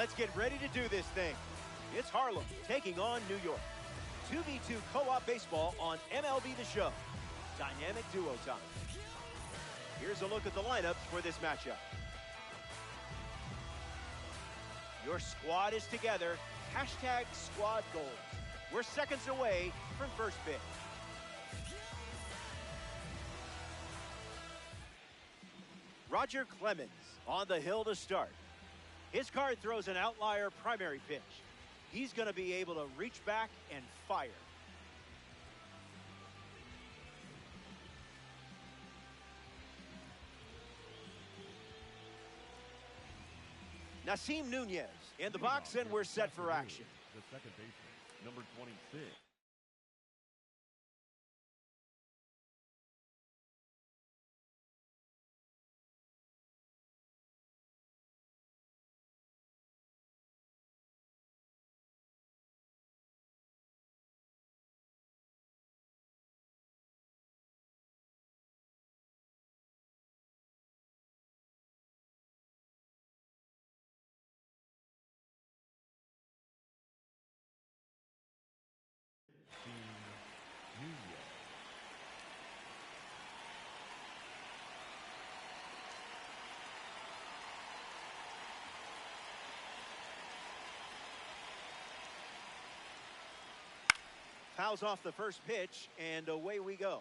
Let's get ready to do this thing. It's Harlem taking on New York. 2v2 co-op baseball on MLB The Show. Dynamic duo time. Here's a look at the lineups for this matchup. Your squad is together. Hashtag squad goals. We're seconds away from first pitch. Roger Clemens on the hill to start. His card throws an outlier primary pitch. He's going to be able to reach back and fire. Nasim Nunez in the box, and we're set for action. The second baseman, number 26. Fouls off the first pitch, and away we go.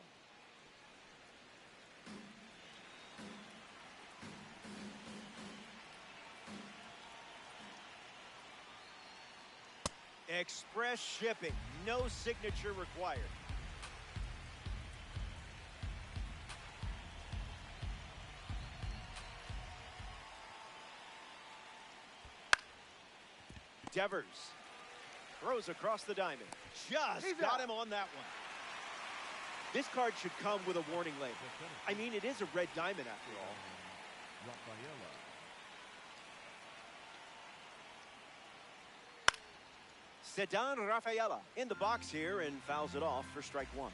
Express shipping, no signature required. Devers throws across the diamond. Just got him on that one. This card should come with a warning label. I mean, it is a red diamond after all. Ceddanne Rafaela in the box here and fouls it off for strike one.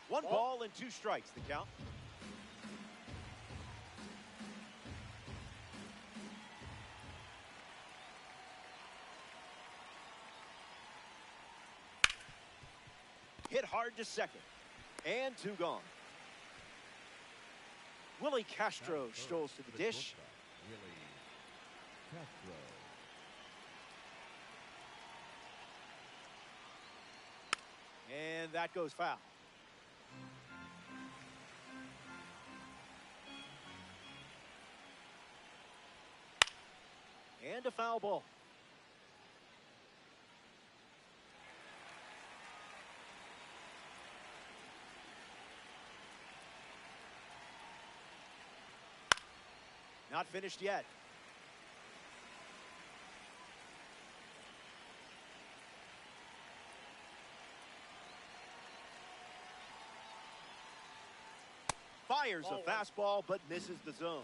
One ball and two strikes, the count. Hit hard to second. And two gone. Willie Castro strolls to the dish. And that goes foul. And a foul ball. Not finished yet. Fires a fastball but misses the zone.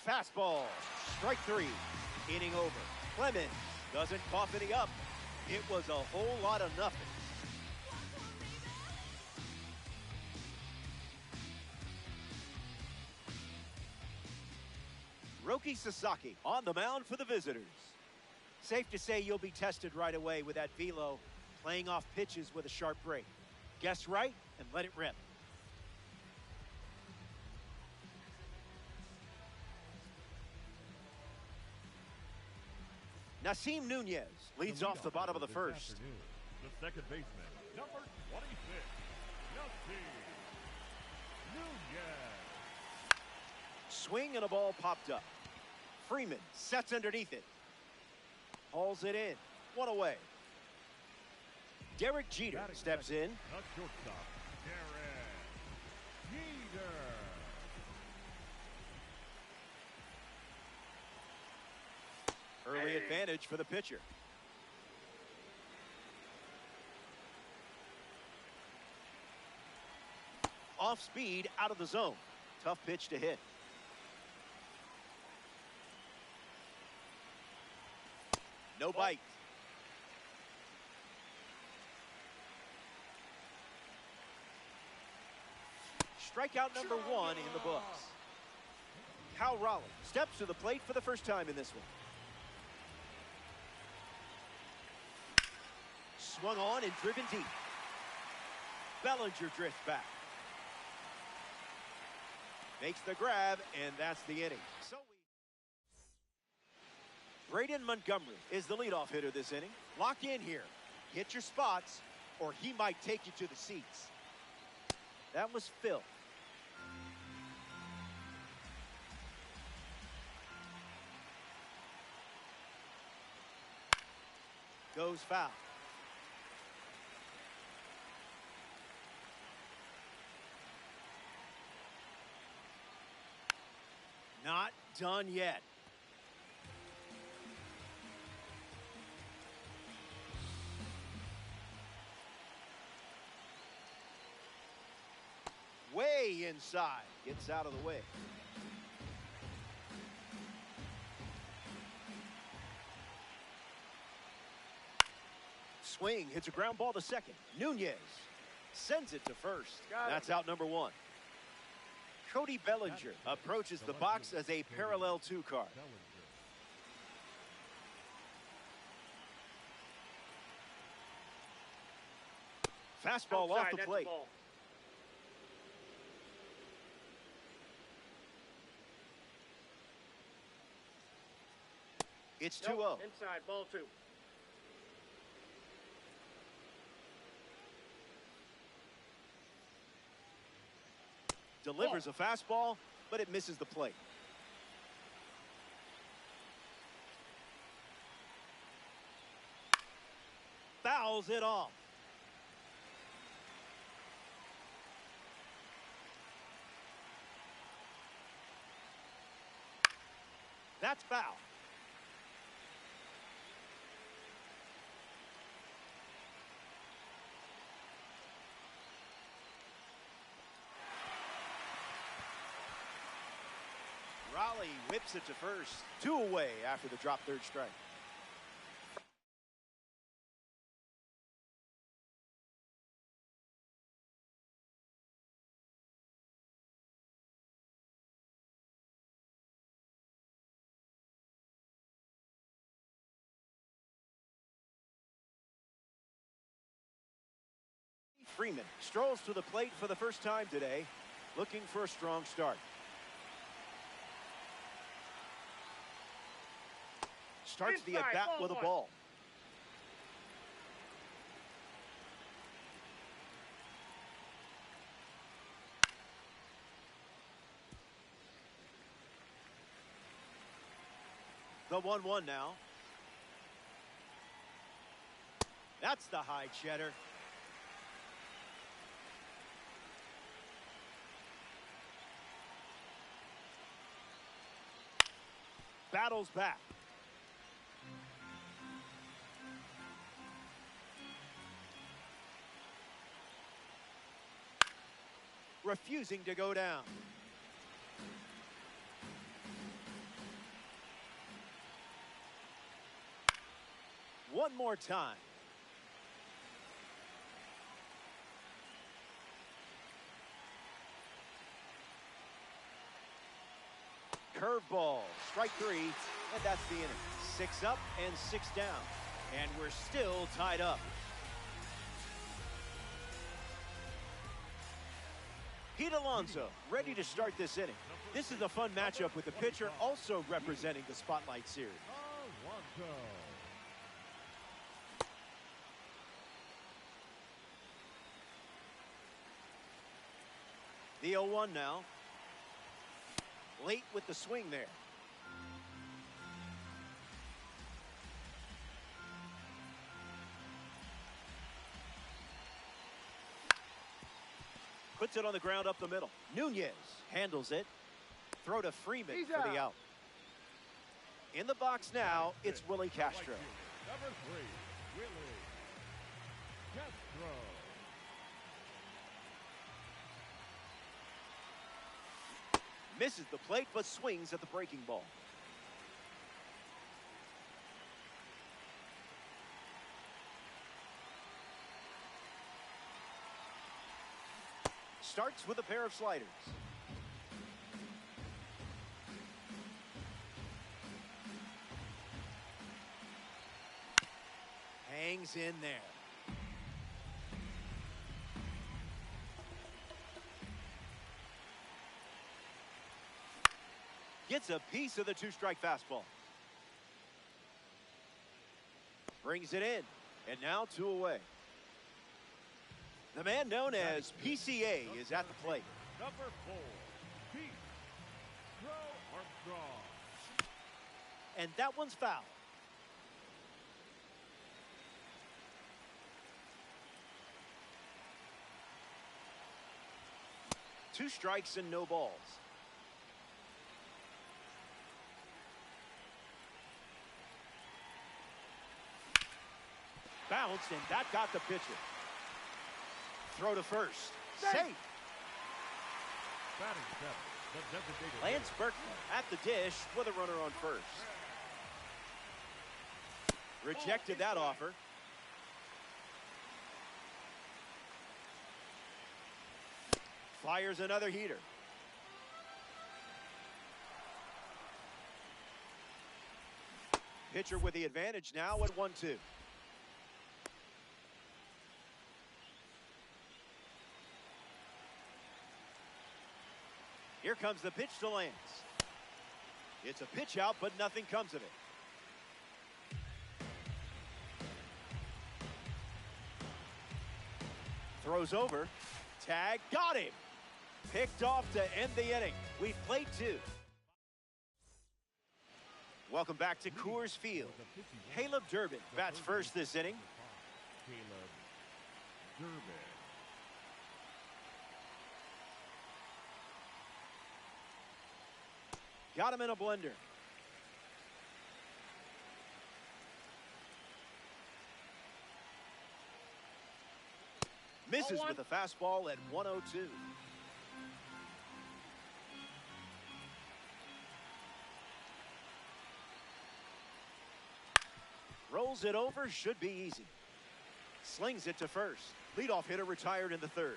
Fastball, strike three, inning over. Clemens doesn't cough any up. It was a whole lot of nothing. Roki Sasaki on the mound for the visitors. Safe to say you'll be tested right away with that velo, playing off pitches with a sharp break. Guess right and let it rip. Nasim Nunez leads off the bottom of the first. The second baseman, number 26, Nasim Nunez. Swing and a ball popped up. Freeman sets underneath it. Hauls it in. One away. Derek Jeter steps in. The shortstop, Derek Jeter. Early advantage for the pitcher. off speed out of the zone. Tough pitch to hit. No bite. Strikeout number 1 in the books. Cal Raleigh steps to the plate for the first time in this one. Swung on and driven deep. Bellinger drifts back. Makes the grab, and that's the inning. Braden Montgomery is the leadoff hitter this inning. Lock in here. Get your spots, or he might take you to the seats. That was Phil. Goes foul. Not done yet. Way inside. Gets out of the way. Swing, hits a ground ball to second. Nunez sends it to first. That's out number 1. Cody Bellinger approaches the box as a parallel 2 card. Fastball off the plate. It's 2-0. Inside, ball 2. Delivers a fastball, but it misses the plate. Fouls it off. That's foul. Raleigh whips it to first. 2 away after the drop third strike. Freeman strolls to the plate for the first time today, looking for a strong start. Starts the at-bat with a ball. The 1-1 now. That's the high cheddar. Battles back. Refusing to go down. One more time. Curveball, strike 3, and that's the inning. 6 up and 6 down, and we're still tied up. Pete Alonso ready to start this inning. This is a fun matchup with the pitcher also representing the Spotlight Series. The 0-1 now. Late with the swing there. Puts it on the ground up the middle. Nunez handles it. Throw to Freeman for the out. In the box now, it's Willie Castro. Number 3, Willie Castro. Misses the plate, but swings at the breaking ball. Starts with a pair of sliders. Hangs in there. Gets a piece of the two-strike fastball. Brings it in, and now 2 away. The man known as PCA is at the plate. Number 4, Pete Armstrong. And that one's foul. Two strikes and no balls. Bounced, and that got the pitcher. Throw to first. Safe. Batting seven, the designated Lance Berkman at the dish with a runner on first. Rejected that offer. Fires another heater. Pitcher with the advantage now at 1-2. Here comes the pitch to Lance. It's a pitch out, but nothing comes of it. Throws over. Tag. Got him. Picked off to end the inning. We've played 2. Welcome back to Coors Field. Caleb Durbin bats first this inning. Caleb Durbin. Got him in a blender. Misses with a fastball at 102. Rolls it over, should be easy. Slings it to first. Leadoff hitter retired in the 3rd.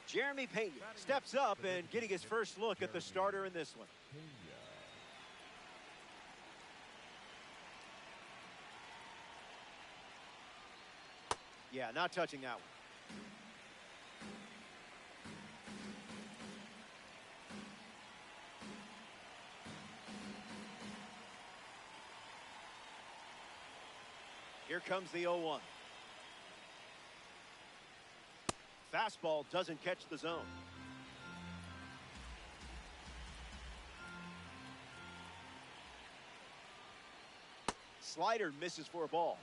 Jeremy Pena steps up and getting his first look at the starter in this one. Yeah, not touching that one. Here comes the 0-1. Fastball doesn't catch the zone. Slider misses for a ball.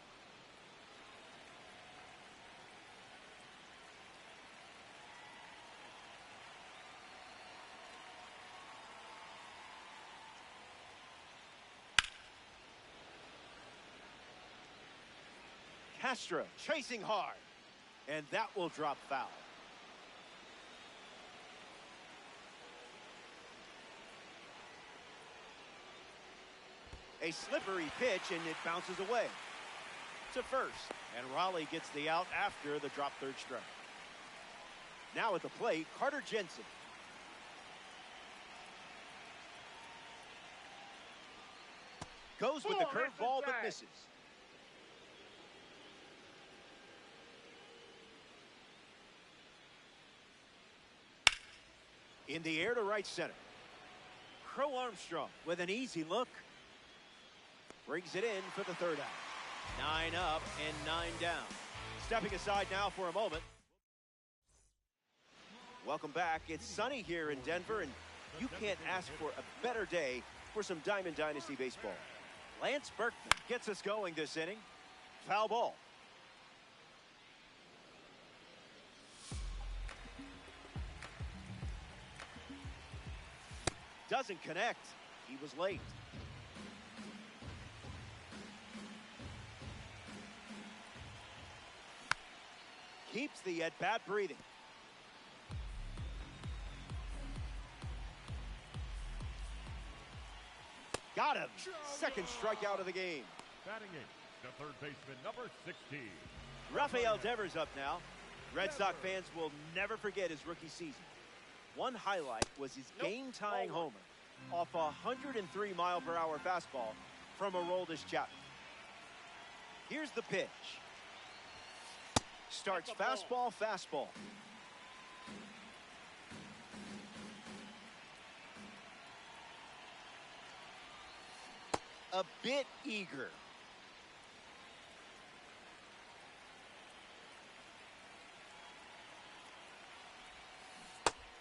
Castro chasing hard, and that will drop foul. A slippery pitch, and it bounces away to first, and Raleigh gets the out after the drop 3rd strike. Now at the plate, Carter Jensen. Goes with the curveball, but misses. In the air to right center. Crow Armstrong with an easy look. Brings it in for the 3rd out. 9 up and 9 down. Stepping aside now for a moment. Welcome back. It's sunny here in Denver, and you can't ask for a better day for some Diamond Dynasty baseball. Lance Berkman gets us going this inning. Foul ball. Doesn't connect. He was late. Keeps the at-bat breathing. Got him. Second strikeout of the game. Batting eighth, the third baseman, number 16. Rafael Devers up now. Red Sox fans will never forget his rookie season. One highlight was his game-tying homer off a 103-mile-per-hour fastball from Aroldis Chapman. Here's the pitch. Starts fastball, fastball. A bit eager.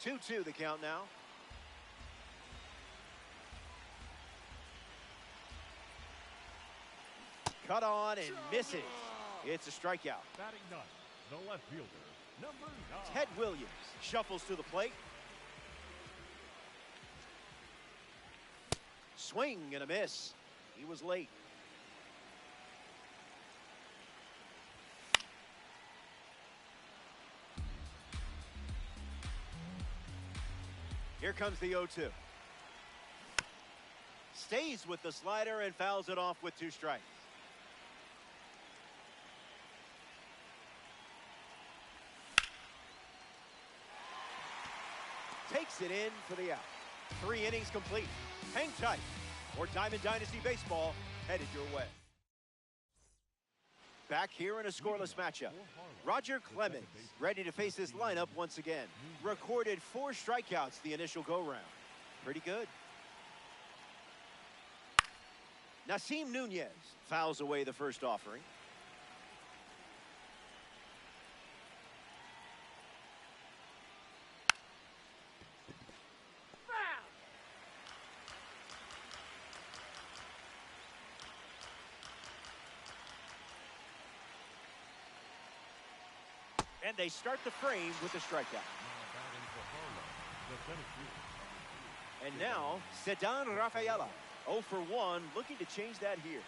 Two-two the count now. Cut on and misses. It's a strikeout. Batting ninth, the left fielder, number 9. Ted Williams shuffles to the plate. Swing and a miss. He was late. Here comes the 0-2. Stays with the slider and fouls it off with 2 strikes. Takes it in for the out. 3 innings complete. Hang tight. More Diamond Dynasty baseball headed your way. Back here in a scoreless matchup. Roger Clemens ready to face his lineup once again. Recorded 4 strikeouts the initial go-round. Pretty good. Nasim Nunez fouls away the first offering. And they start the frame with a strikeout. And now, Ceddanne Rafaela, 0 for 1, looking to change that here.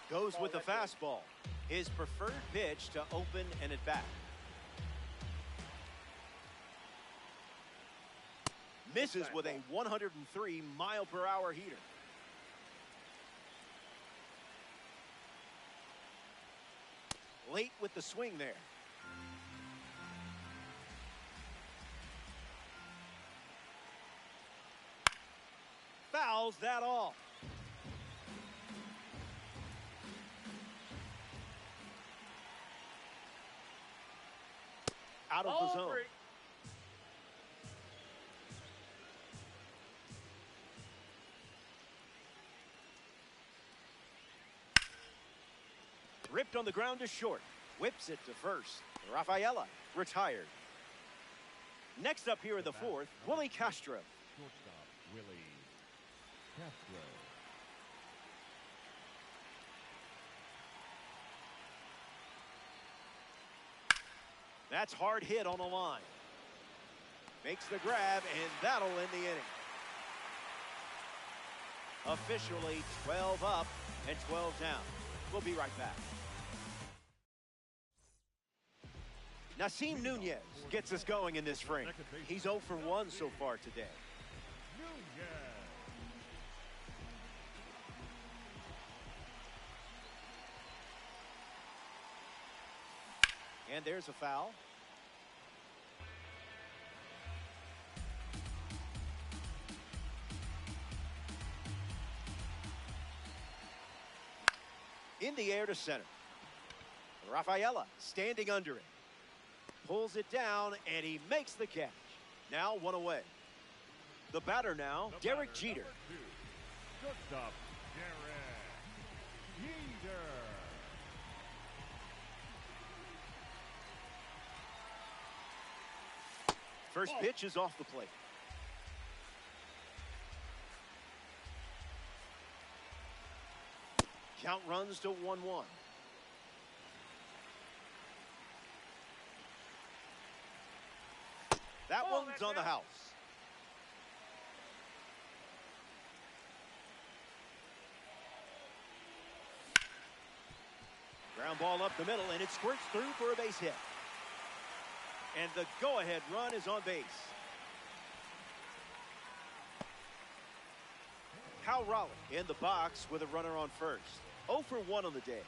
Goes with the fastball. His preferred pitch to open and at bat. Misses with a 103-mile-per-hour heater. Late with the swing there. Fouls that off. Out of the zone. Ripped on the ground to short. Whips it to first. Rafaela retired. Next up here in the 4th, Willie Castro. Shortstop, Willie Castro. That's hard hit on the line. Makes the grab, and that'll end the inning. Officially 12 up and 12 down. We'll be right back. Nasim Nunez gets us going in this frame. He's 0 for 1 so far today. And there's a foul. In the air to center. Rafaela standing under it. Pulls it down, and he makes the catch. Now 1 away. The batter now, Derek Jeter. Shortstop, Derek Jeter. First pitch is off the plate. Count runs to 1-1. That one's on the house. Ground ball up the middle, and it squirts through for a base hit. And the go-ahead run is on base. Cal Raleigh in the box with a runner on first. 0 for 1 on the day.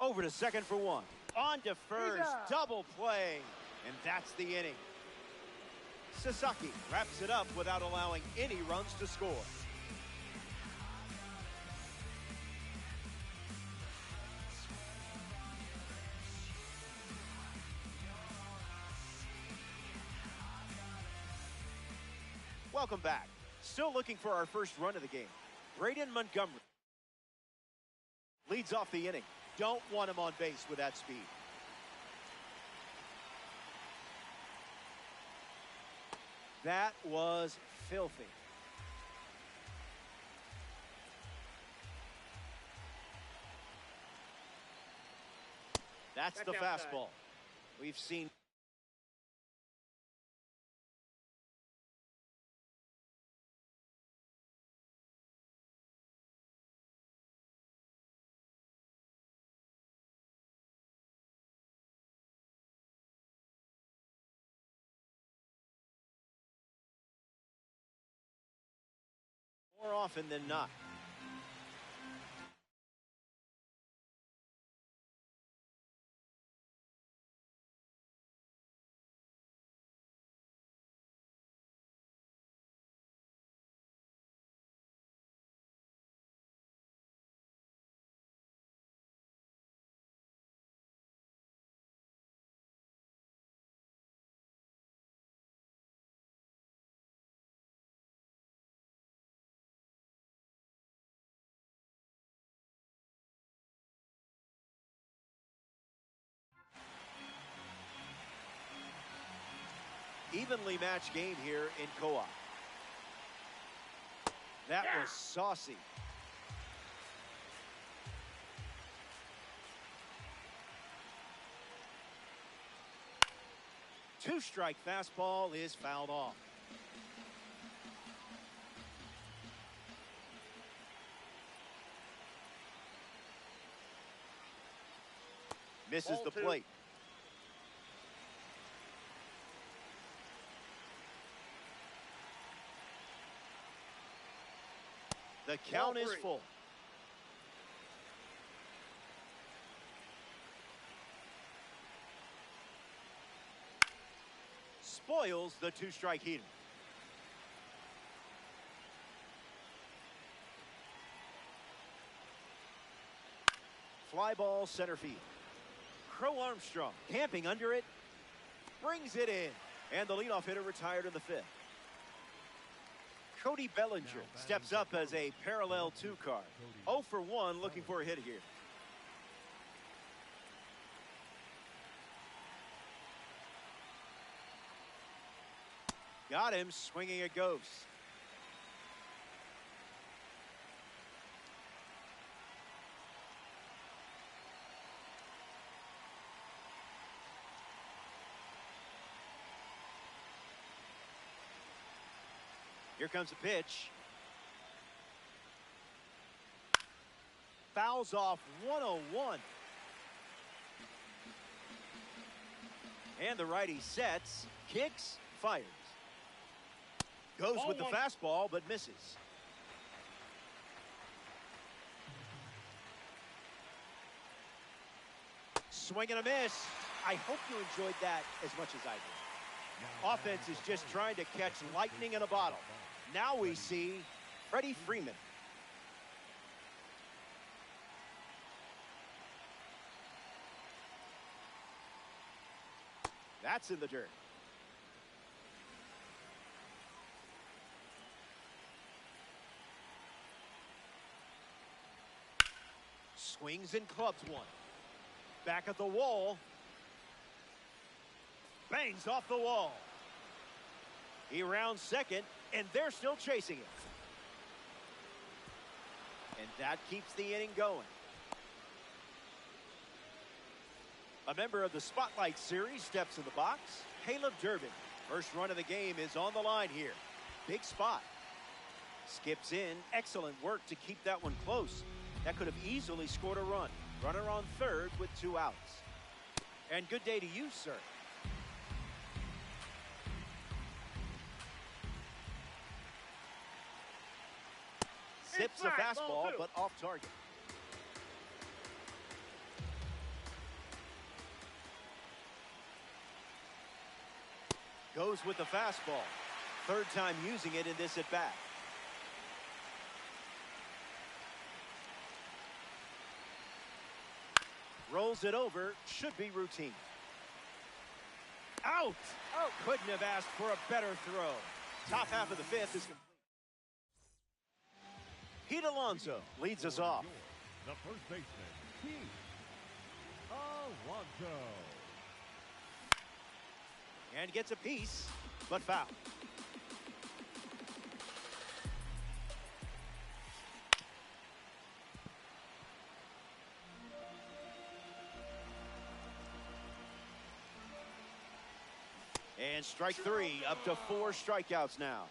Over to second for 1. On to first. Double play. And that's the inning. Sasaki wraps it up without allowing any runs to score. Welcome back. Still looking for our first run of the game. Braden Montgomery leads off the inning. Don't want him on base with that speed. That was filthy. That's the fastball. We've seen more often than not. Evenly matched game here in co-op. That was saucy. Two-strike fastball is fouled off. Misses the plate. The count is full. Spoils the two-strike heater. Fly ball center field. Crow Armstrong camping under it. Brings it in. And the leadoff hitter retired in the 5th. Cody Bellinger steps up as a parallel 2 card. 0 for 1 looking for a hit here. Got him swinging a ghost. Here comes a pitch. Fouls off 101. And the righty sets, kicks, fires. Goes with the fastball, but misses. Swing and a miss. I hope you enjoyed that as much as I did. Offense is just trying to catch lightning in a bottle. Now we see Freddie Freeman. That's in the dirt. Swings and clubs one. Back at the wall. Bangs off the wall. He rounds second, and they're still chasing it. And that keeps the inning going. A member of the Spotlight Series steps in the box. Caleb Durbin. First run of the game is on the line here. Big spot. Skips in. Excellent work to keep that one close. That could have easily scored a run. Runner on third with 2 outs. And good day to you, sir. Zips a fastball, but off target. Goes with the fastball. Third time using it in this at-bat. Rolls it over. Should be routine. Out! Oh, couldn't have asked for a better throw. Top half of the fifth is complete. Pete Alonso leads us off. The first baseman, Pete Alonso. And gets a piece, but foul. And strike three, up to 4 strikeouts now.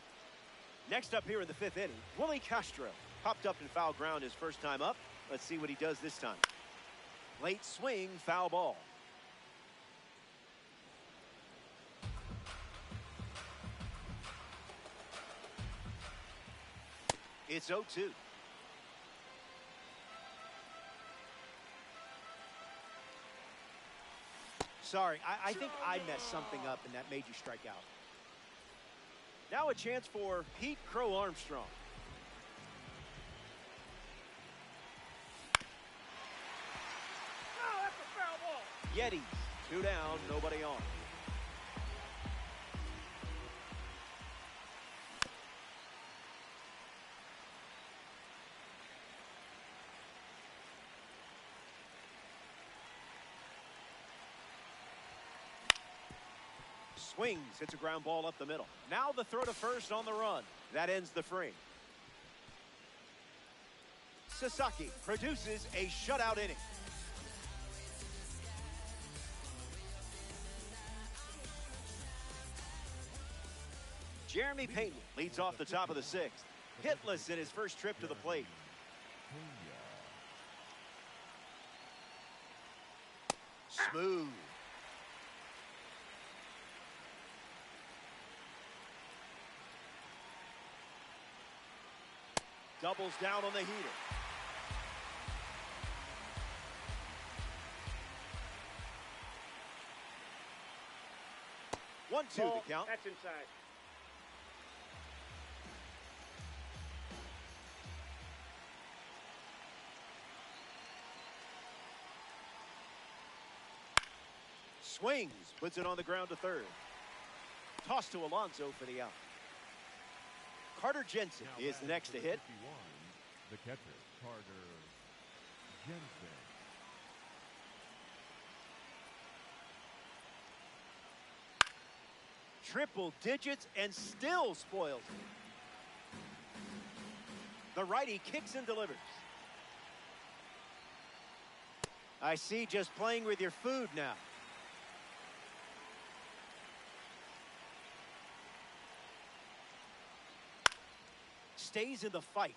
Next up here in the fifth inning, Willie Castro. Popped up in foul ground his first time up. Let's see what he does this time. Late swing, foul ball. It's 0-2. Sorry, I think I messed something up and that made you strike out. Now a chance for Pete Crow Armstrong. Oh, that's a foul ball. Yetis, 2 down, nobody on. Swings, hits a ground ball up the middle. Now the throw to first on the run. That ends the frame. Sasaki produces a shutout inning. Jeremy Pena leads off the top of the 6th. Hitless in his first trip to the plate. Smooth. Doubles down on the heater. One, two, the count. That's inside. Swings, puts it on the ground to third. Toss to Alonso for the out. Carter Jensen is the next to hit. The catcher, Carter Jensen. Triple digits and still spoils it. The righty kicks and delivers. I see, just playing with your food now. Stays in the fight.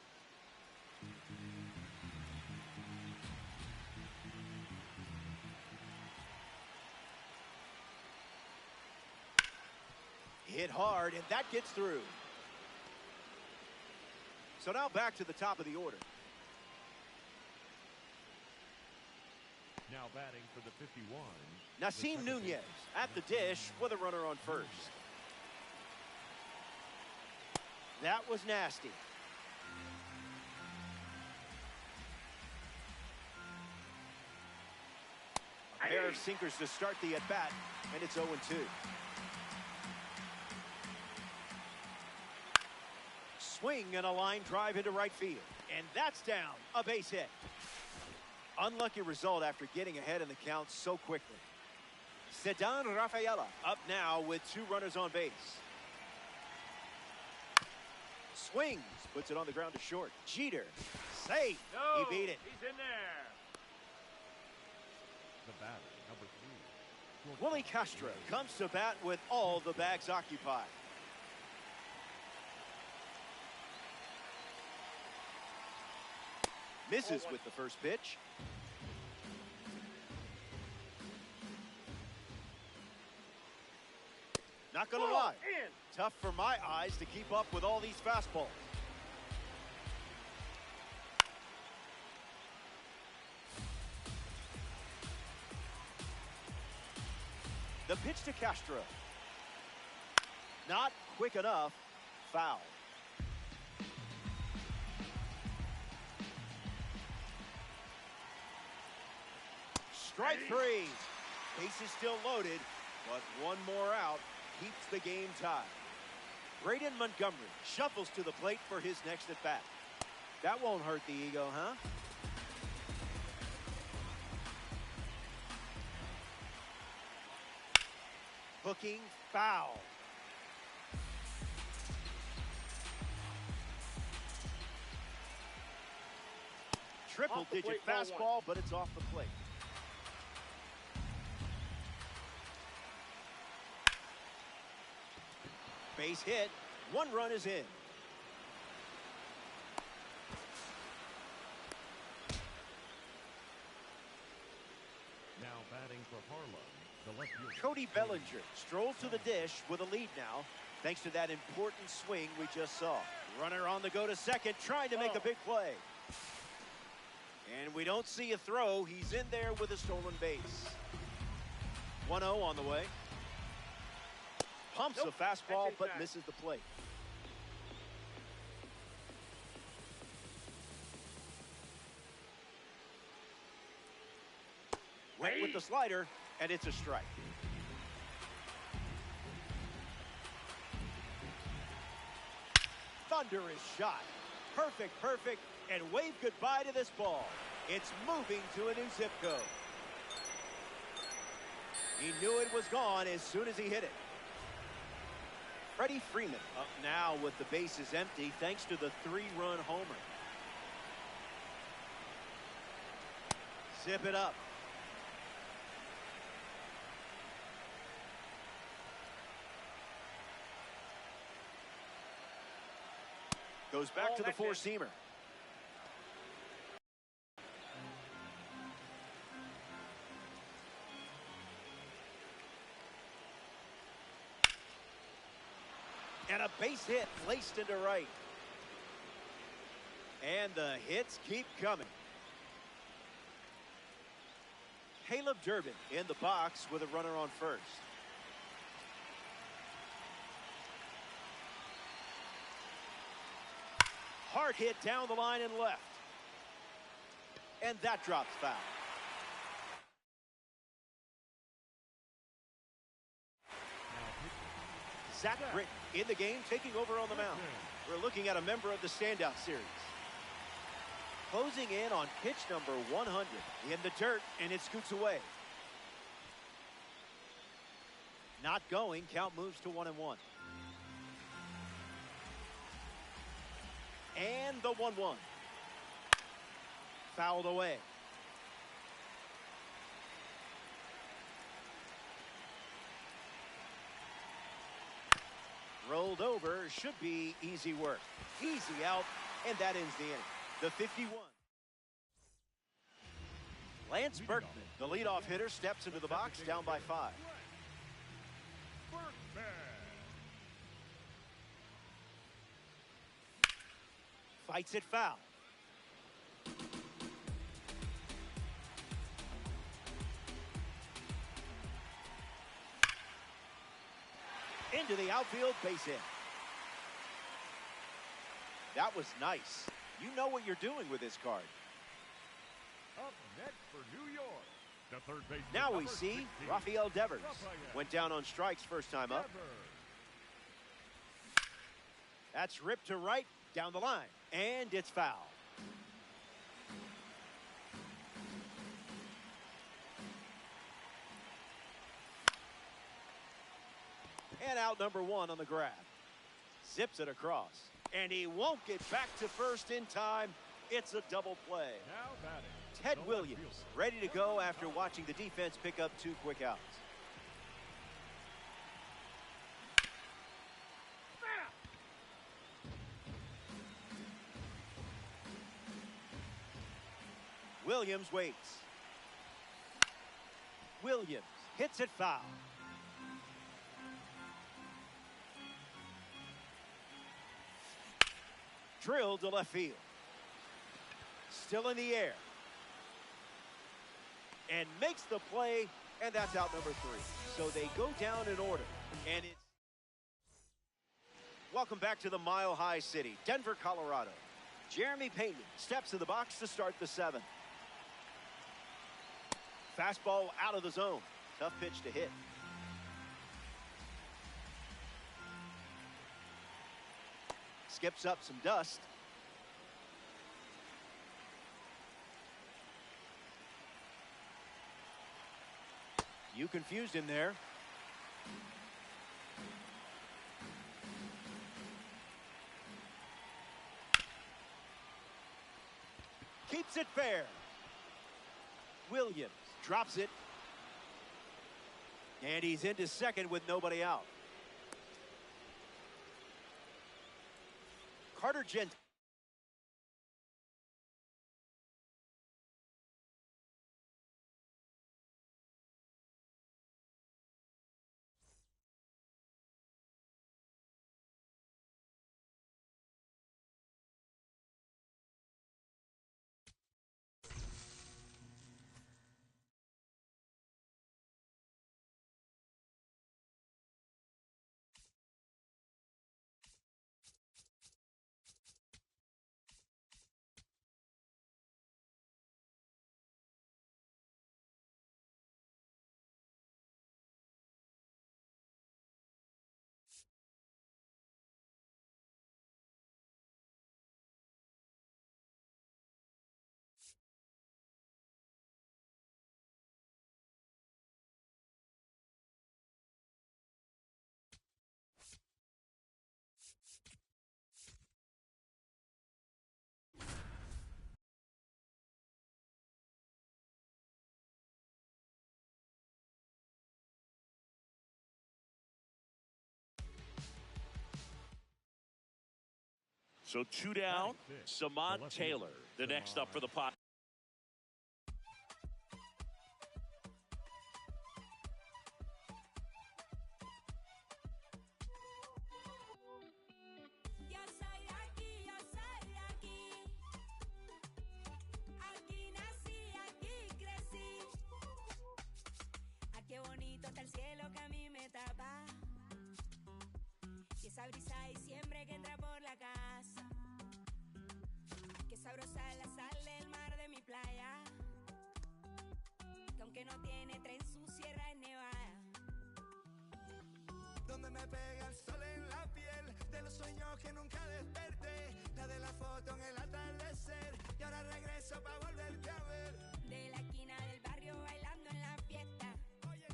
Hit hard, and that gets through. So now back to the top of the order. Now batting for the 51. Nasim Nunez at the dish with a runner on first. That was nasty. A pair of sinkers to start the at-bat, and it's 0-2. Swing and a line drive into right field. And that's down. A base hit. Unlucky result after getting ahead in the count so quickly. Ceddanne Rafaela up now with 2 runners on base. Swings, puts it on the ground to short. Jeter, safe. No, He beat it. He's in there. The batter, number 3. Willie Castro comes to bat with all the bags occupied. Misses with the first pitch. Not gonna lie, tough for my eyes to keep up with all these fastballs. The pitch to Castro. Not quick enough. Foul. Strike three. Base is still loaded, but one more out keeps the game tied. Braden Montgomery shuffles to the plate for his next at bat. That won't hurt the ego, huh? Hooking foul. Triple-digit fastball, but it's off the plate. Base hit. One run is in. Now batting for Harlem, the left fielder. Cody Bellinger strolls to the dish with a lead now, thanks to that important swing we just saw. Runner on the go to second, trying to make a big play. And we don't see a throw. He's in there with a stolen base. 1-0 on the way. Pumps a fastball, but misses the plate. Went with the slider, and it's a strike. Thunderous shot. Perfect, perfect, and wave goodbye to this ball. It's moving to a new zip code. He knew it was gone as soon as he hit it. Freddie Freeman up now with the bases empty thanks to the 3-run homer. Zip it up. Goes back to the four-seamer. And a base hit placed into right. And the hits keep coming. Caleb Durbin in the box with a runner on first. Hard hit down the line and left. And that drops foul. Zach Britton in the game, taking over on the mound. We're looking at a member of the standout series. Closing in on pitch number 100. In the dirt, and it scoots away. Not going. Count moves to 1-1. And the 1-1. Fouled away. Rolled over, should be easy work. Easy out, and that ends the inning. The 51. Lance Berkman, the leadoff hitter, steps into the box, down by 5. Fights it foul. Into the outfield, base hit. That was nice. You know what you're doing with this card. Up next for New York, the third baseman. Now we see Rafael Devers. Went down on strikes first time up. That's ripped to right, down the line, and it's foul. And out number 1 on the grab. Zips it across. And he won't get back to first in time. It's a double play. Now batting, Ted Williams ready to go after watching the defense pick up 2 quick outs. Williams waits. Williams hits it foul. Drilled to left field. Still in the air. And makes the play And that's out number 3. So they go down in order. And it's... Welcome back to the Mile High City, Denver, Colorado. Jeremy Payton steps in the box to start the 7th. Fastball out of the zone. Tough pitch to hit. Skips up some dust. You confused him there. Keeps it fair. Williams drops it. And he's into second with nobody out. Carter Gent. So 2 down, Samad Taylor, the next up for the pot. Esa brisa de diciembre que entra por la casa, que sabrosa es la sal del mar de mi playa, que aunque no tiene tren su sierra es nevada. Donde me pega el sol en la piel, de los sueños que nunca desperté, la de la foto en el atardecer, y ahora regreso pa' volverte a ver. De la esquina del barrio bailando en la fiesta, Oye,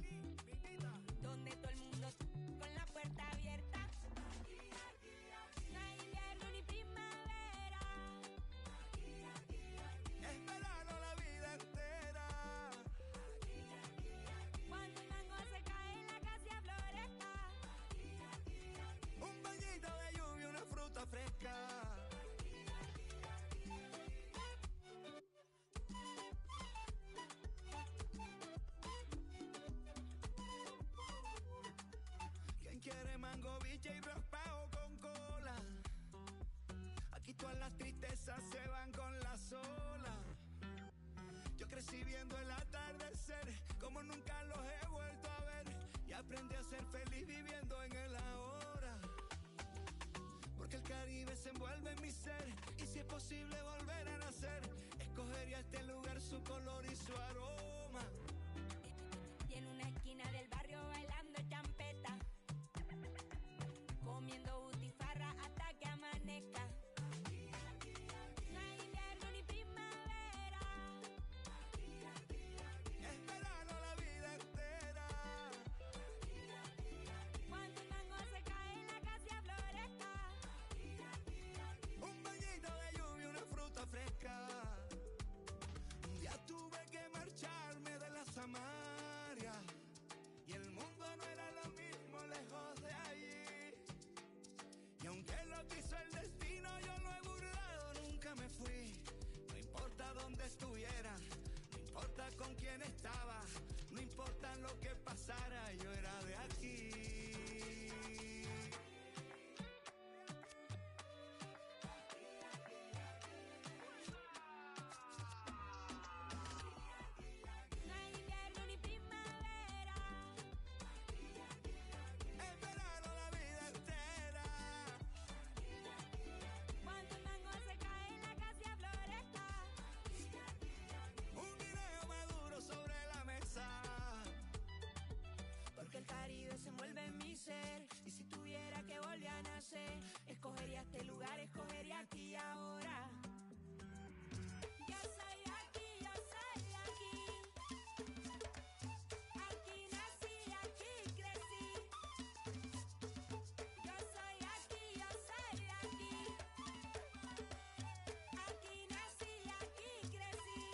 Linda, donde todo el mundo con la puerta abierta. No hay invierno ni primavera, es verano la vida entera. cuando el mango se cae en la casa floresta. Un bañito de lluvia, una fruta fresca. ¿Quién quiere mango, biche y raspado con cola? Aquí todas las tristezas se van con la sola. Yo crecí viendo el atardecer como nunca los he vuelto a ver, y aprendí a ser feliz viviendo en el ahora. Porque el Caribe se envuelve en mi ser, y si es posible volver a nacer, escogería este lugar, su color y su aroma. Y en una esquina del barrio bailando champeta, comiendo butifarra hasta que amanezca. No hay invierno ni primavera, Es verano la vida entera. cuando el mango se cae en la casa floresta. Un bañito de lluvia, una fruta fresca. Un día tuve que marcharme de la Samaria, ser. Y si tuviera que volver a nacer, escogería este lugar, escogería aquí y ahora. Yo soy aquí, yo soy aquí. Aquí nací, aquí crecí. Yo soy aquí, yo soy aquí. Aquí nací, aquí crecí.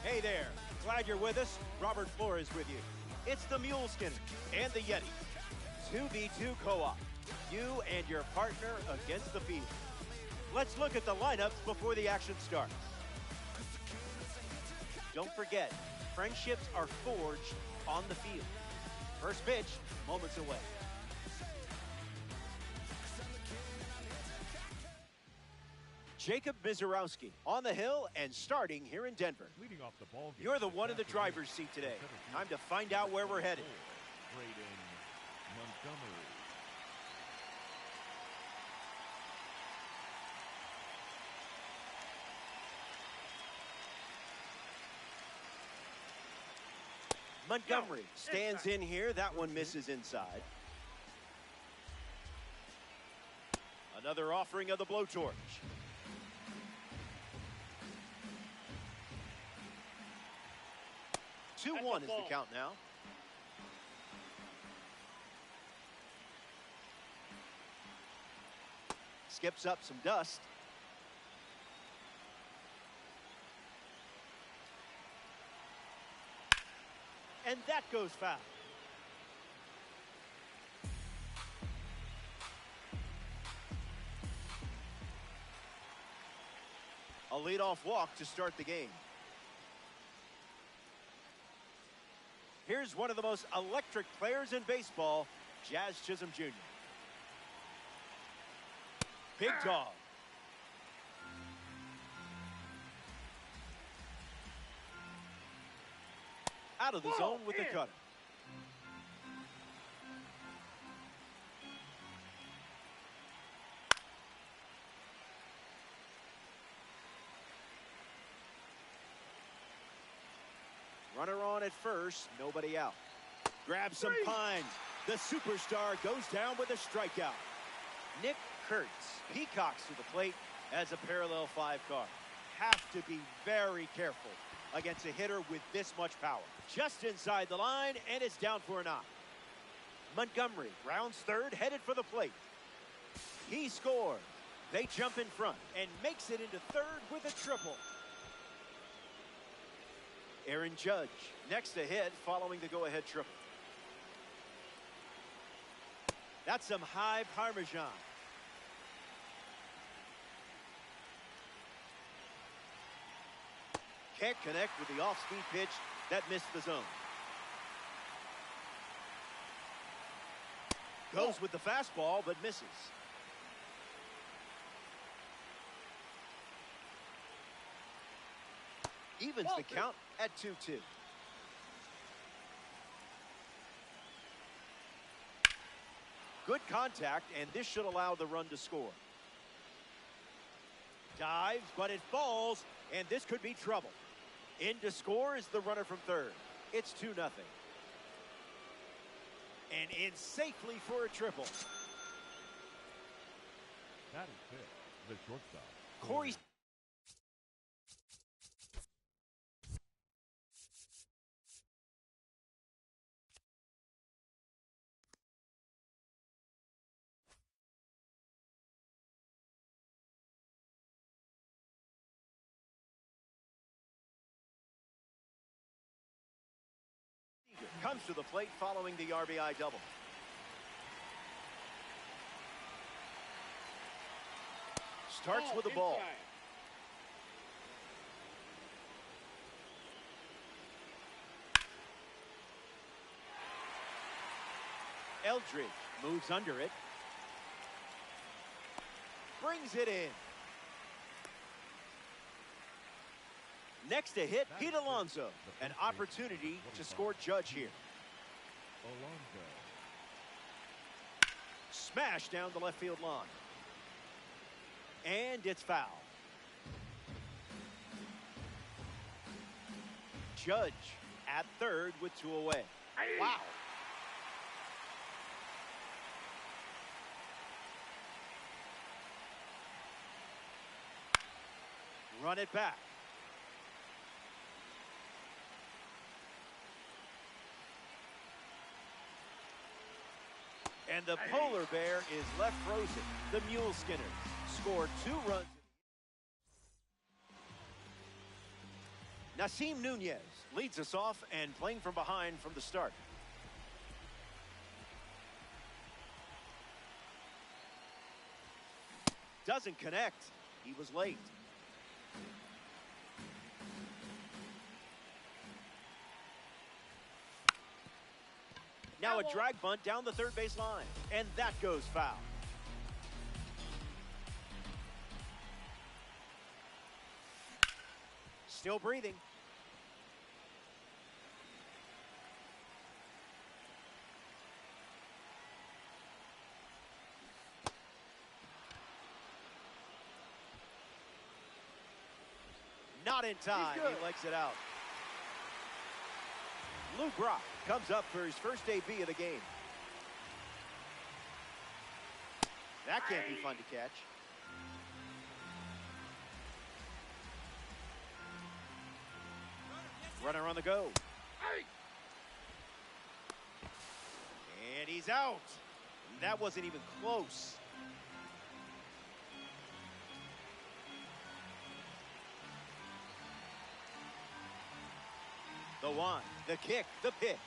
Hey there, glad you're with us. Robert Flores with you. It's the Muleskin and the Yeti. 2v2 co-op. You and your partner against the field. Let's look at the lineups before the action starts. Don't forget, friendships are forged on the field. First pitch, moments away. Jacob Misiorowski on the hill and starting here in Denver. Leading off the ball game. You're the one in the driver's seat today. Time to find out where we're headed. Braden Montgomery. Montgomery stands in here. That one misses inside. Another offering of the blowtorch. Two one is the count now. Skips up some dust. And that goes foul. A leadoff walk to start the game. Here's one of the most electric players in baseball, Jazz Chisholm Jr. Big dog. Out of the zone with the cutter. Runner on at first, nobody out. Grabs some pine. The superstar goes down with a strikeout. Nick Kurtz peacocks to the plate as a parallel 5 card. Have to be very careful against a hitter with this much power. Just inside the line, and it's down for a knock. Montgomery rounds third, headed for the plate. He scores. They jump in front and makes it into third with a triple. Aaron Judge next to hit following the go-ahead triple. That's some high Parmesan. Can't connect with the off-speed pitch that missed the zone. Goes with the fastball but misses. Evens the count at 2-2. Good contact, and this should allow the run to score. Dives, but it falls, and this could be trouble. In to score is the runner from third. It's 2-0. And in safely for a triple. That is it. The shortstop. Corey. Comes to the plate following the RBI double. Starts with the ball. Eldridge moves under it. Brings it in. Next to hit, Pete Alonso. An opportunity to score Judge here. Alonso. Smash down the left field line. And it's foul. Judge at third with 2 away. Wow. Run it back. And the polar bear is left frozen. The Mule Skinners scored 2 runs. Nasim Nunez leads us off and playing from behind from the start. Doesn't connect. He was late. Now a drag bunt down the third base line. And that goes foul. Still breathing. Not in time. He legs it out. Lou Brock comes up for his first AB of the game. That can't be fun to catch. Runner on the go. And he's out. That wasn't even close. The one, the kick, the pitch.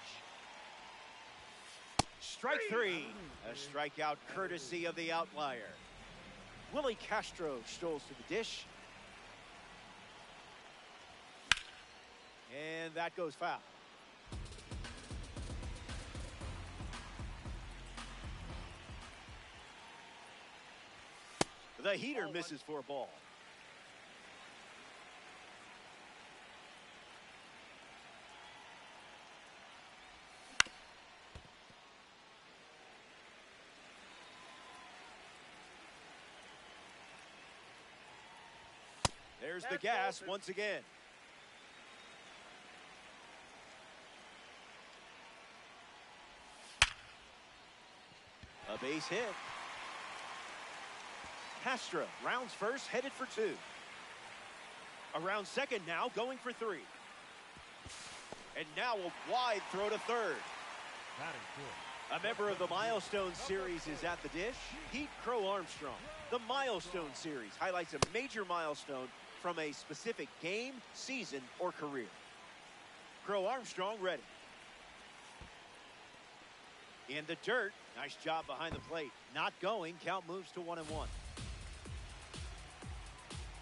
Strike 3. A strikeout courtesy of the outlier. Willie Castro strolls to the dish. And that goes foul. The heater misses for a ball. There's the gas once again. A base hit. Castro rounds first, headed for 2. Around second now, going for 3. And now a wide throw to third. A member of the Milestone Series is at the dish, Pete Crow Armstrong. The Milestone Series highlights a major milestone from a specific game, season, or career. Crow Armstrong ready. In the dirt. Nice job behind the plate. Not going. Count moves to 1-1.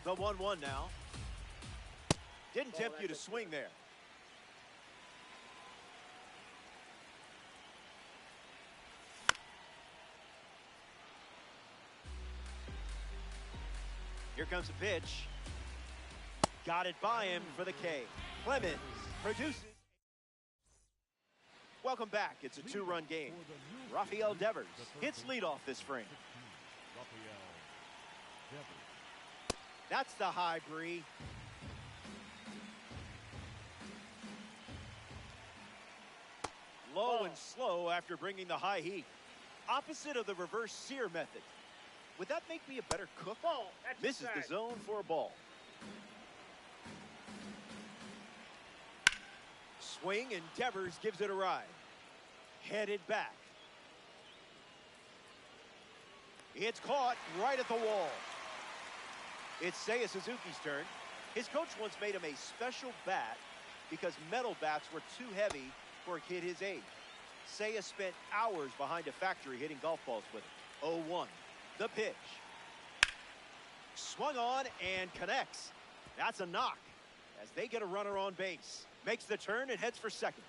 The 1-1 now. Didn't tempt you to swing there. Here comes a pitch. Got it by him for the K. Clemens produces. Welcome back. It's a 2-run game. Rafael Devers hits leadoff this frame. That's the high, Bree. Low and slow after bringing the high heat. Opposite of the reverse sear method. Would that make me a better cook? Misses the zone for a ball. Swing, and Devers gives it a ride. Headed back. It's caught right at the wall. It's Seiya Suzuki's turn. His coach once made him a special bat because metal bats were too heavy for a kid his age. Seiya spent hours behind a factory hitting golf balls with it. 0-1. The pitch. Swung on and connects. That's a knock as they get a runner on base. Makes the turn and heads for second.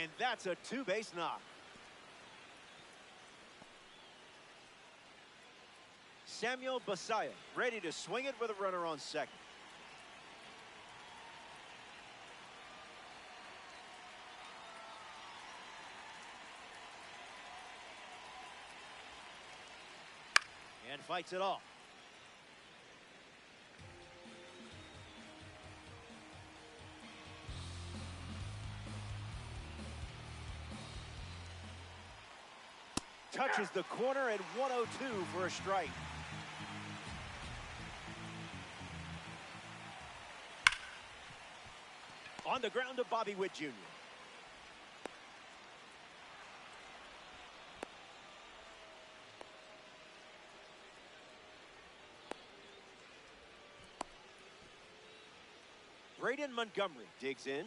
And that's a 2-base knock. Samuel Basallo ready to swing it with a runner on second. And fights it off. Touches the corner at 102 for a strike. On the ground to Bobby Witt Jr. Braden Montgomery digs in.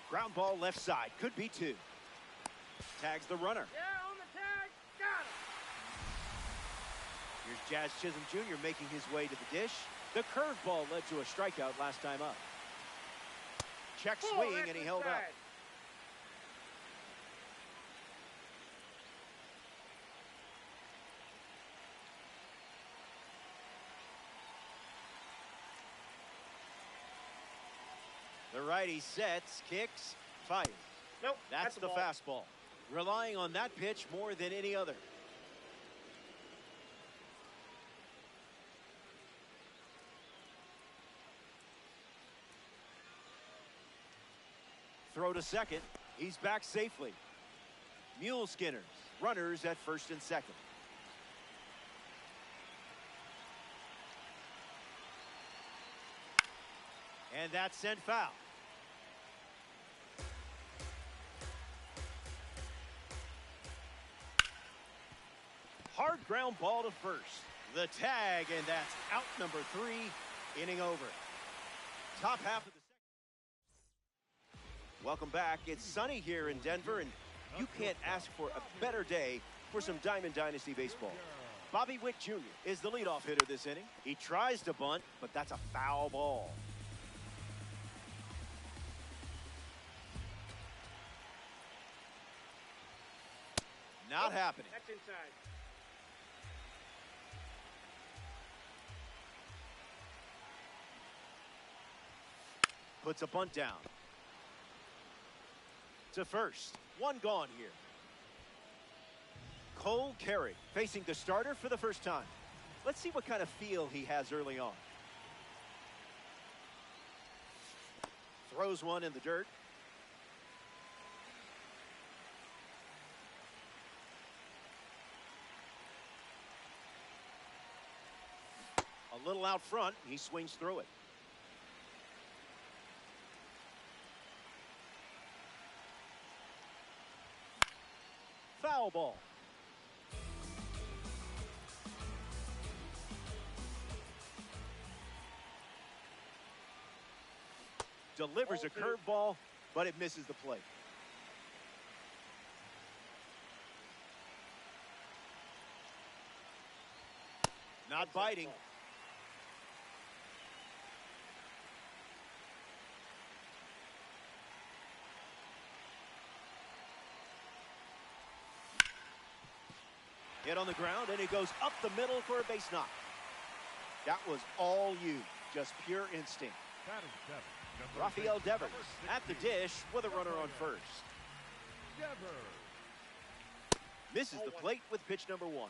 Ground ball left side. Could be 2. Tags the runner. Yeah, on the tag. Got him. Here's Jazz Chisholm Jr. making his way to the dish. The curveball led to a strikeout last time up. Check swing, and he held up. The righty sets, kicks, fires. Nope. That's the ball. fastball. Relying on that pitch more than any other. Throw to second. He's back safely. Mule Skinners, runners at first and second. And that's sent foul. Hard ground ball to first. The tag, and that's out number 3, inning over. Top half of the second. Welcome back. It's sunny here in Denver, and you can't ask for a better day for some Diamond Dynasty baseball. Bobby Witt Jr. is the leadoff hitter this inning. He tries to bunt, but that's a foul ball. Not happening. That's inside. Puts a bunt down. To first. 1 gone here. Cole Carey facing the starter for the first time. Let's see what kind of feel he has early on. Throws one in the dirt. A little out front. He swings through it. Foul ball. Delivers a curveball, but it misses the plate. Not biting. Hit on the ground, and it goes up the middle for a base knock. That was all you, just pure instinct. Rafael Devers at the dish with a runner on first. Misses the plate with pitch number 1.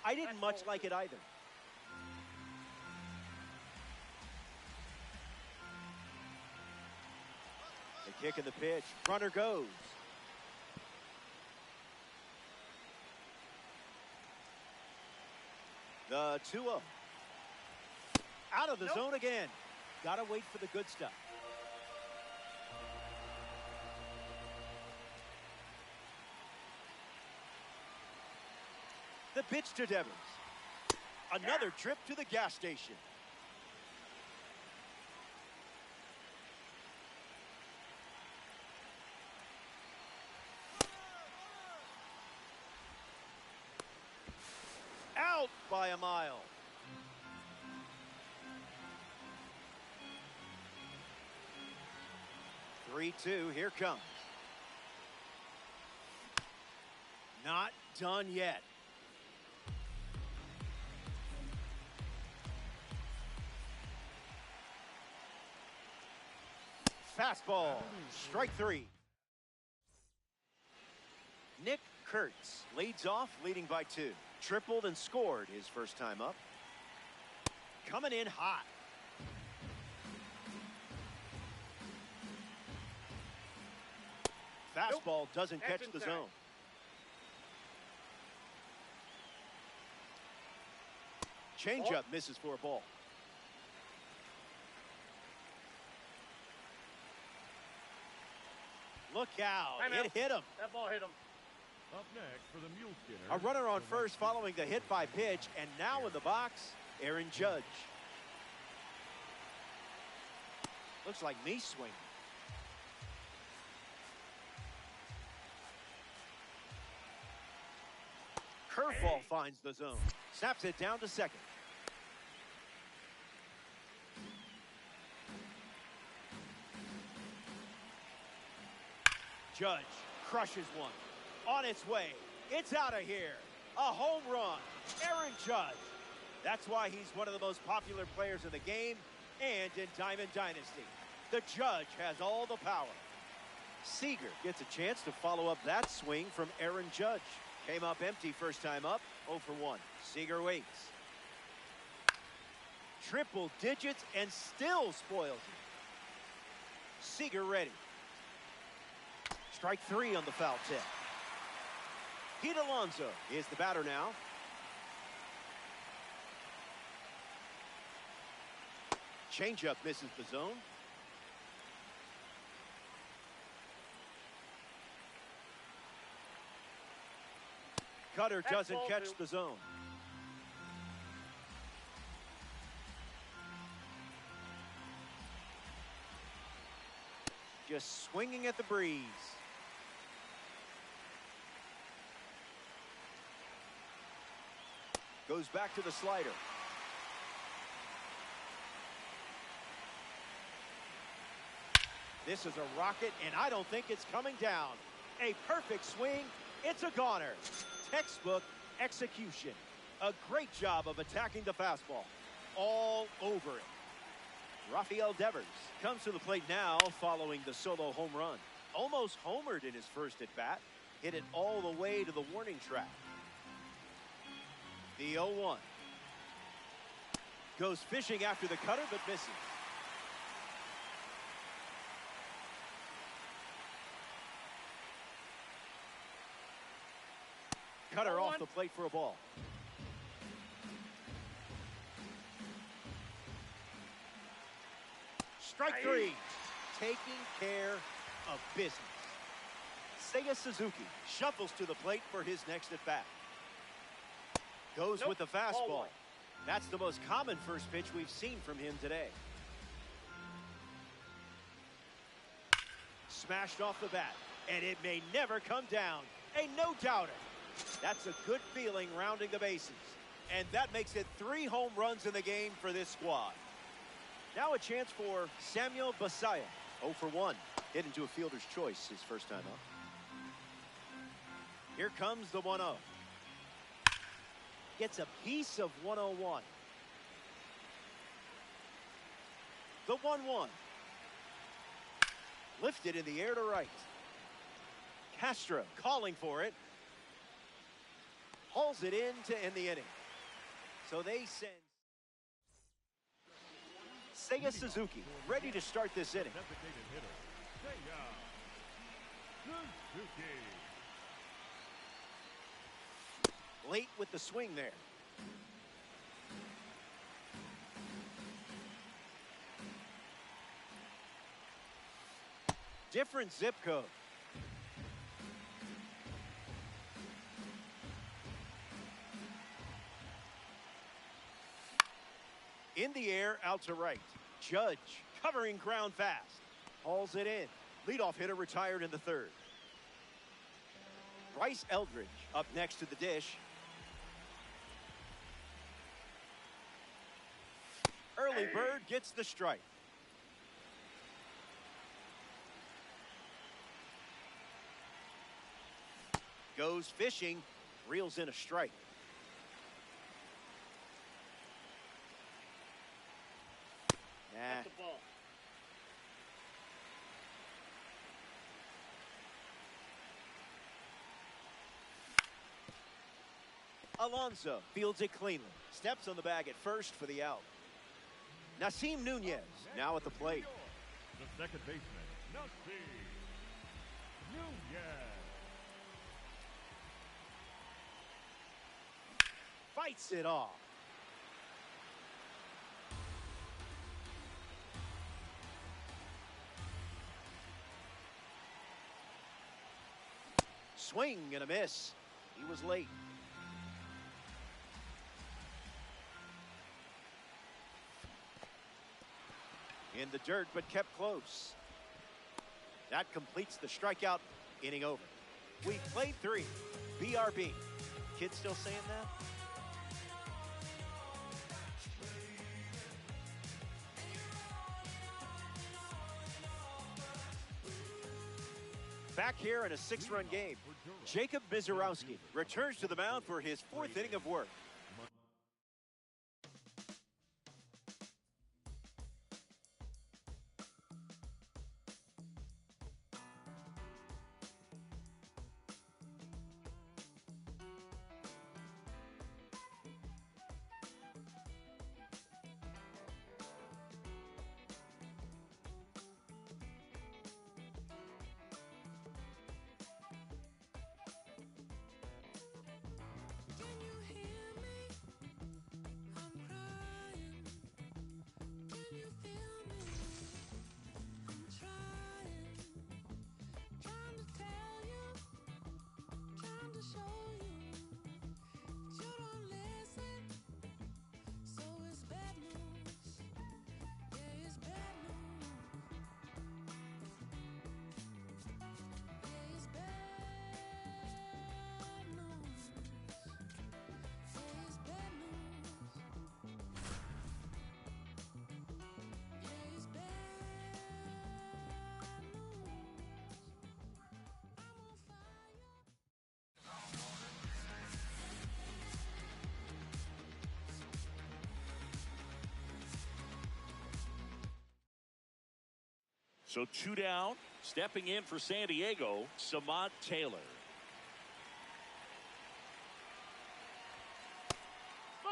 I didn't much like it either. The kick and the pitch. Runner goes. The 2-0. Out of the zone again. Gotta wait for the good stuff. The pitch to Devers. Another trip to the gas station. Out by a mile. Three-two, here comes. Not done yet. Fastball, strike 3. Nick Kurtz leads off, leading by 2. Tripled and scored his first time up. Coming in hot. Fastball doesn't catch the zone. Changeup misses for a ball. Look out. Timeout. It hit him. That ball hit him. Up next for the Mule Skinner. A runner on first following the hit by pitch, and now in the box, Aaron Judge. Looks like me swinging. Curveball finds the zone. Snaps it down to second. Judge crushes one. On its way. It's out of here. A home run. Aaron Judge. That's why he's one of the most popular players in the game and in Diamond Dynasty. The Judge has all the power. Seager gets a chance to follow up that swing from Aaron Judge. Came up empty first time up, 0 for 1. Seager waits. Triple digits and still spoils it. Seager ready. Strike 3 on the foul tip. Pete Alonso is the batter now. Changeup misses the zone. Cutter doesn't catch the zone. Just swinging at the breeze. Goes back to the slider. This is a rocket, and I don't think it's coming down. A perfect swing. It's a goner. Textbook execution. A great job of attacking the fastball. All over it. Rafael Devers comes to the plate now following the solo home run. Almost homered in his first at-bat. Hit it all the way to the warning track. The 0-1. Goes fishing after the cutter, but misses. Cutter off the plate for a ball. Strike 3. Taking care of business. Seiya Suzuki shuffles to the plate for his next at-bat. Goes with the fastball. That's the most common first pitch we've seen from him today. Smashed off the bat, and it may never come down. A no-doubter. That's a good feeling rounding the bases. And that makes it 3 home runs in the game for this squad. Now a chance for Samuel Basallo. 0 for 1. Hit into a fielder's choice his first time up. Here comes the 1-0. Gets a piece of 101. The 1-1. Lifted in the air to right. Castro calling for it. Hauls it in to end the inning. So they send Seiya Suzuki ready to start this inning. Designated hitter, Seiya Suzuki. Late with the swing there. Different zip code. In the air, out to right. Judge covering ground fast. Hauls it in. Leadoff hitter retired in the third. Bryce Eldridge up next to the dish. Early bird gets the strike. Goes fishing, reels in a strike. That's the ball. Alonso fields it cleanly. Steps on the bag at first for the out. Nasim Nunez now at the plate. The second baseman, Nasim Nunez. Fights it off. Swing and a miss. He was late. In the dirt, but kept close. That completes the strikeout. Inning over. We played 3. BRB. Kids still saying that? Back here in a 6-run game, Jacob Misiorowski returns to the mound for his 4th inning of work. So 2 down, stepping in for San Diego, Samad Taylor. Ball.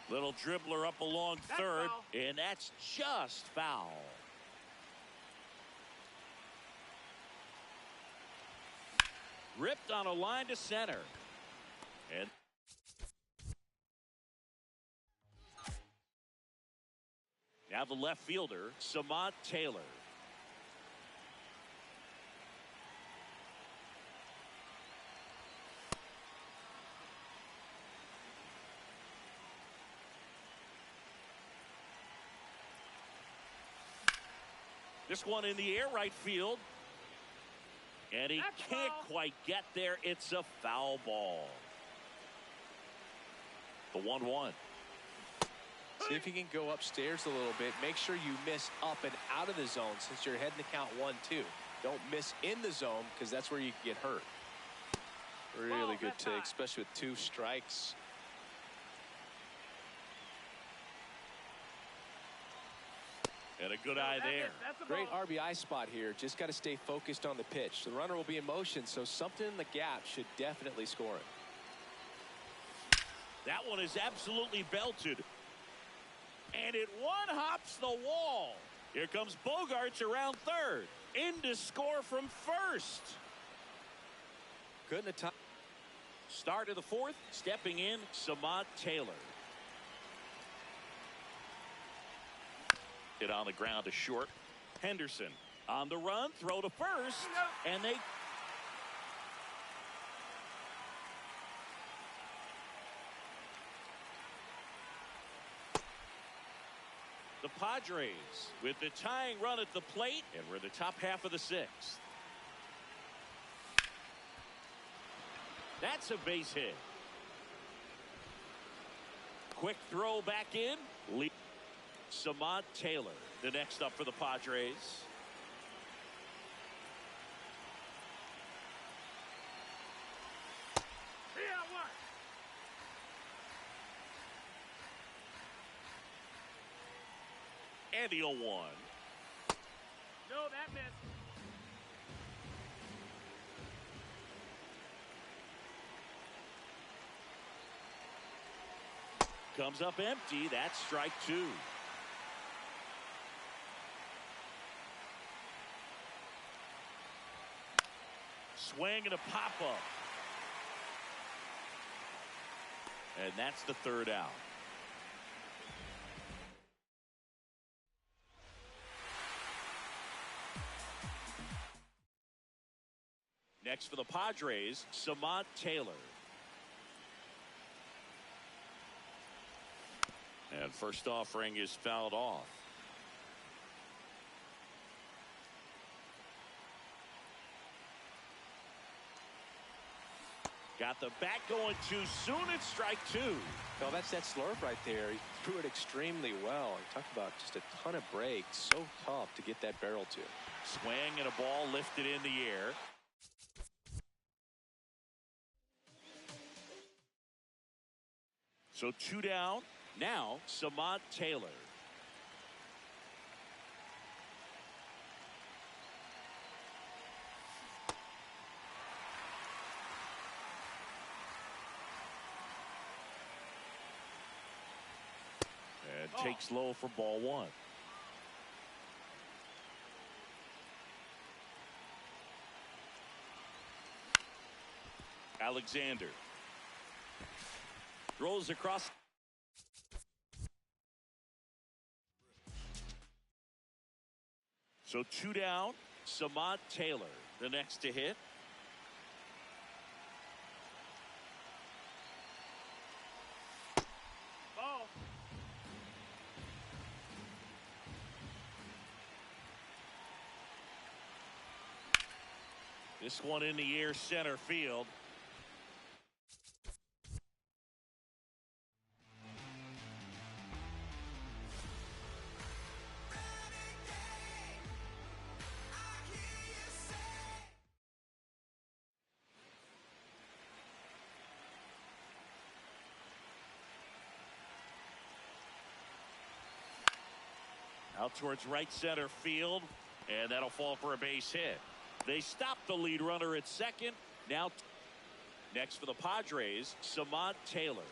Little dribbler up along That's third, foul. and that's just foul. Ripped on a line to center. And now the left fielder, Samad Taylor. This one in the air, right field. And he That's can't foul. quite get there. It's a foul ball. The 1-1. See if you can go upstairs a little bit. Make sure you miss up and out of the zone since you're heading to count 1-2. Don't miss in the zone because that's where you can get hurt. Really good that's take, high. especially with 2 strikes. And a good eye there. That's a Great ball. RBI spot here. Just got to stay focused on the pitch. The runner will be in motion, so something in the gap should definitely score it. That one is absolutely belted. And it one-hops the wall. Here comes Bogarts around third. In to score from first. Good in the top. Start of the 4th, stepping in, Samad Taylor. Hit on the ground to short. Henderson on the run, throw to first, and they... The Padres with the tying run at the plate, and we're in the top half of the 6th. That's a base hit. Quick throw back in. Samad Taylor, the next up for the Padres. Yeah, what? And the 0-1. No, that missed. Comes up empty. That's strike 2. Swing and a pop-up. And that's the 3rd out. Next for the Padres, Samant Taylor. And first offering is fouled off. Got the bat going too soon. It's strike two. No, that's that slurve right there. He threw it extremely well. He talked about just a ton of breaks. So tough to get that barrel to. Swing and a ball lifted in the air. So 2 down. Now Samant Taylor. And takes low for ball one. Alexander throws across. So 2 down. Samant Taylor, the next to hit. Ball. This one in the air, center field. Out towards right center field, and that'll fall for a base hit. They stop the lead runner at second. Now next for the Padres, Samant Taylor.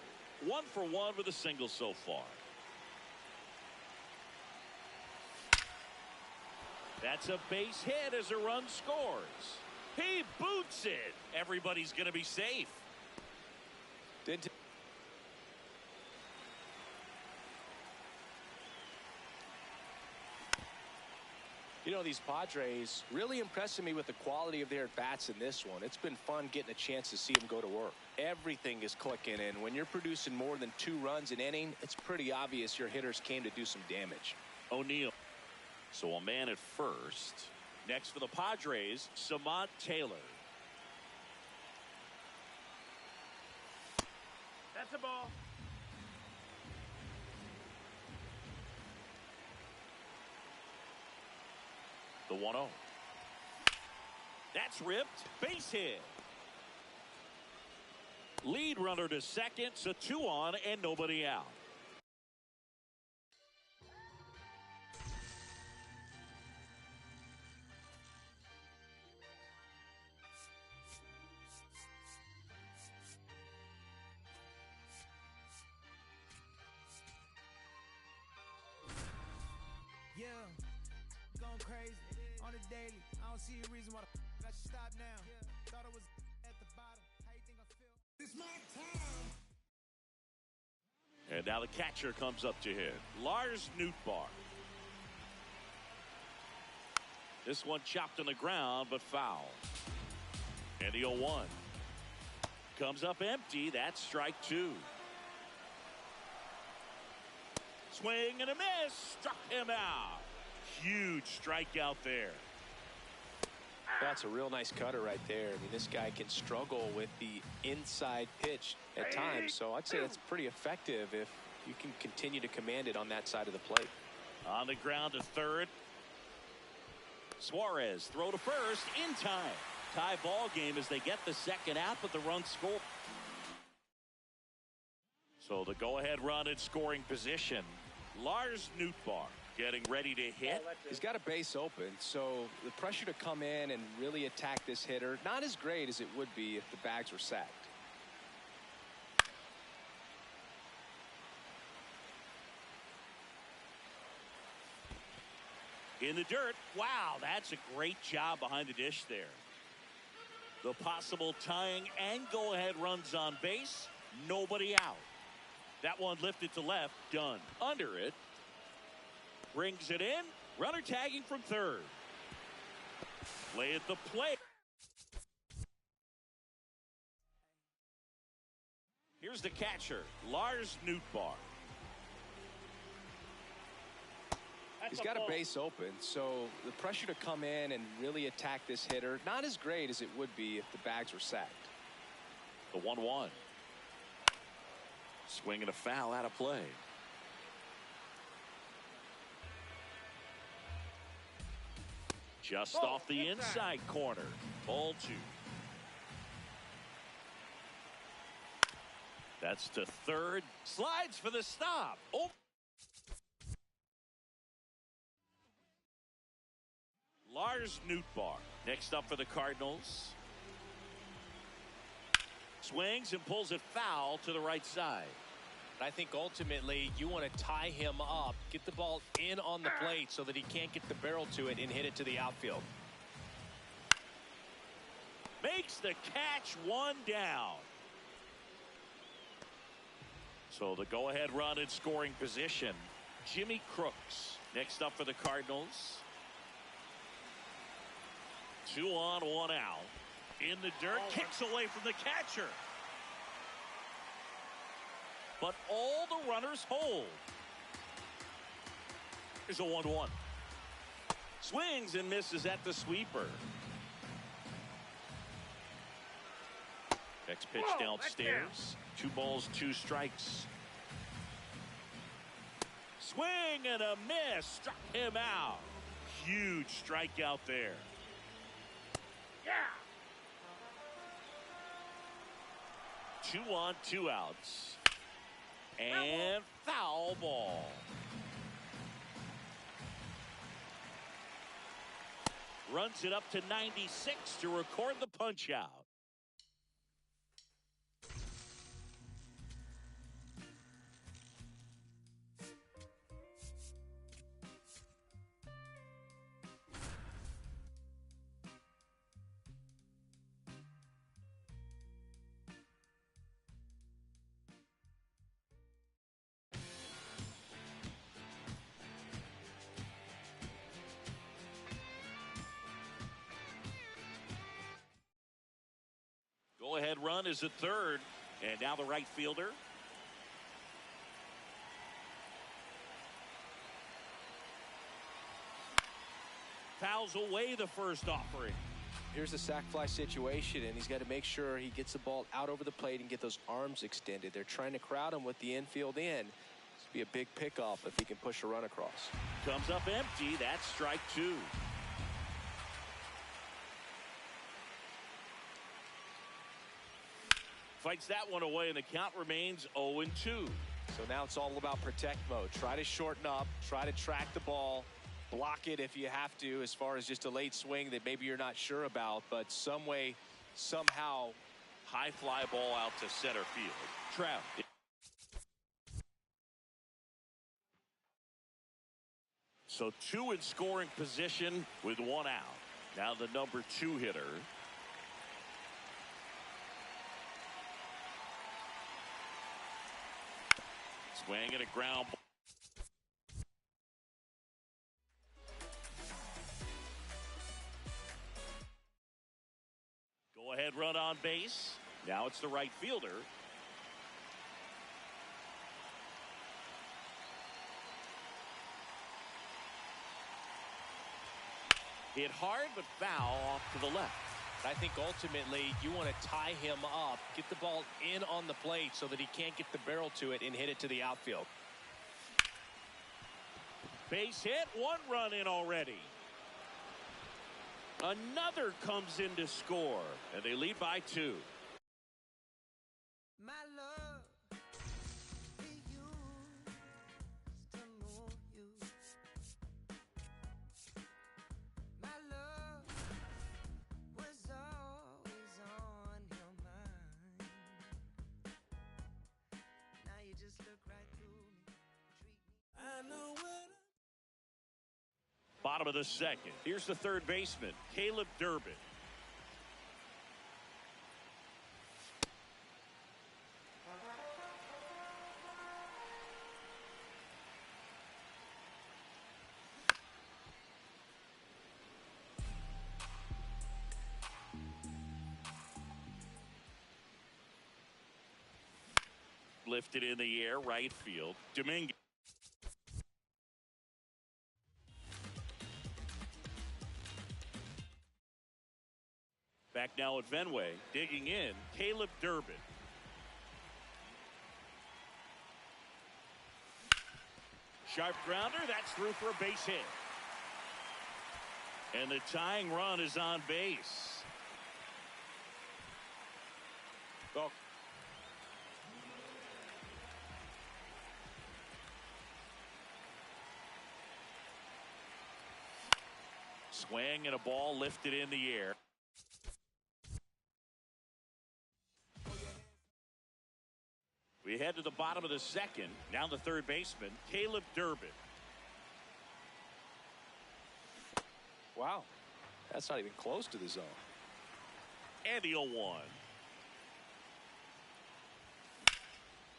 1 for 1 with a single so far. That's a base hit as a run scores. He boots it. Everybody's going to be safe. You know, these Padres really impressing me with the quality of their at-bats in this one. It's been fun getting a chance to see them go to work. Everything is clicking, and when you're producing more than 2 runs an inning, it's pretty obvious your hitters came to do some damage. O'Neill. So a man at first. Next for the Padres, Samant Taylor. That's a ball. The 1-0. That's ripped. Base hit. Lead runner to second, so 2 on and nobody out. Yeah, going crazy on the daily. I don't see a reason why I should stop now. Thought I was at the bottom. How you think I feel? It's my time. And now the catcher comes up to hit. Lars Nootbaar. This one chopped on the ground, but foul. And the 0-1. Comes up empty. That's strike 2. Swing and a miss. Struck him out. Huge strikeout there. That's a real nice cutter right there. I mean, this guy can struggle with the inside pitch at times, so I'd say that's pretty effective if you can continue to command it on that side of the plate. On the ground to third. Suarez throw to first in time. Tie ball game as they get the second out, but the run score. So the go-ahead run in scoring position. Lars Nootbaar getting ready to hit. He's got a base open, so the pressure to come in and really attack this hitter, not as great as it would be if the bags were sacked. In the dirt. Wow, that's a great job behind the dish there. The possible tying and go-ahead runs on base. Nobody out. That one lifted to left. Done. Under it. Brings it in. Runner tagging from third. Play at the plate. Here's the catcher, Lars Nootbaar. He's got a base open, so the pressure to come in and really attack this hitter, not as great as it would be if the bags were sacked. The 1-1. Swing and a foul out of play. Just off the inside corner. Ball 2. That's to third. Slides for the stop. Oh. Lars Nootbaar next up for the Cardinals. Swings and pulls it foul to the right side. I think ultimately you want to tie him up, get the ball in on the plate so that he can't get the barrel to it and hit it to the outfield. Makes the catch, 1 down. So the go-ahead run in scoring position. Jimmy Crooks next up for the Cardinals. 2 on, 1 out. In the dirt, kicks away from the catcher. But all the runners hold. Here's a 1-1. Swings and misses at the sweeper. Next pitch downstairs. 2 balls, 2 strikes. Swing and a miss. Struck him out. Huge strikeout there. Yeah. 2 on, 2 outs. And foul ball. Runs it up to 96 to record the punch out. Go-ahead run is at third, and now the right fielder. Fouls away the first offering. Here's the sac fly situation, and he's got to make sure he gets the ball out over the plate and get those arms extended. They're trying to crowd him with the infield in. This would be a big pickoff if he can push a run across. Comes up empty. That's strike 2. Fights that one away, and the count remains 0-2. So now it's all about protect mode. Try to shorten up, try to track the ball, block it if you have to, as far as just a late swing that maybe you're not sure about, but some way, somehow. High fly ball out to center field. Trout. So 2 in scoring position with 1 out. Now the number 2 hitter. Swing and a ground ball. Go ahead run on base. Now it's the right fielder. Hit hard but foul off to the left. I think ultimately you want to tie him up, get the ball in on the plate so that he can't get the barrel to it and hit it to the outfield. Base hit, 1 run in already. Another comes in to score, and they lead by 2. My love for you to move you. My love was always on your mind. Now you just look right through me. Treat me. I know what. Bottom of the second. Here's the third baseman, Caleb Durbin. lifted in the air, right field. Dominguez. Back now at Fenway, digging in, Caleb Durbin. Sharp grounder, that's through for a base hit. And the tying run is on base. Oh. Swing and a ball lifted in the air. We head to the bottom of the second. Down the third baseman, Caleb Durbin. Wow. That's not even close to the zone. And the 0-1.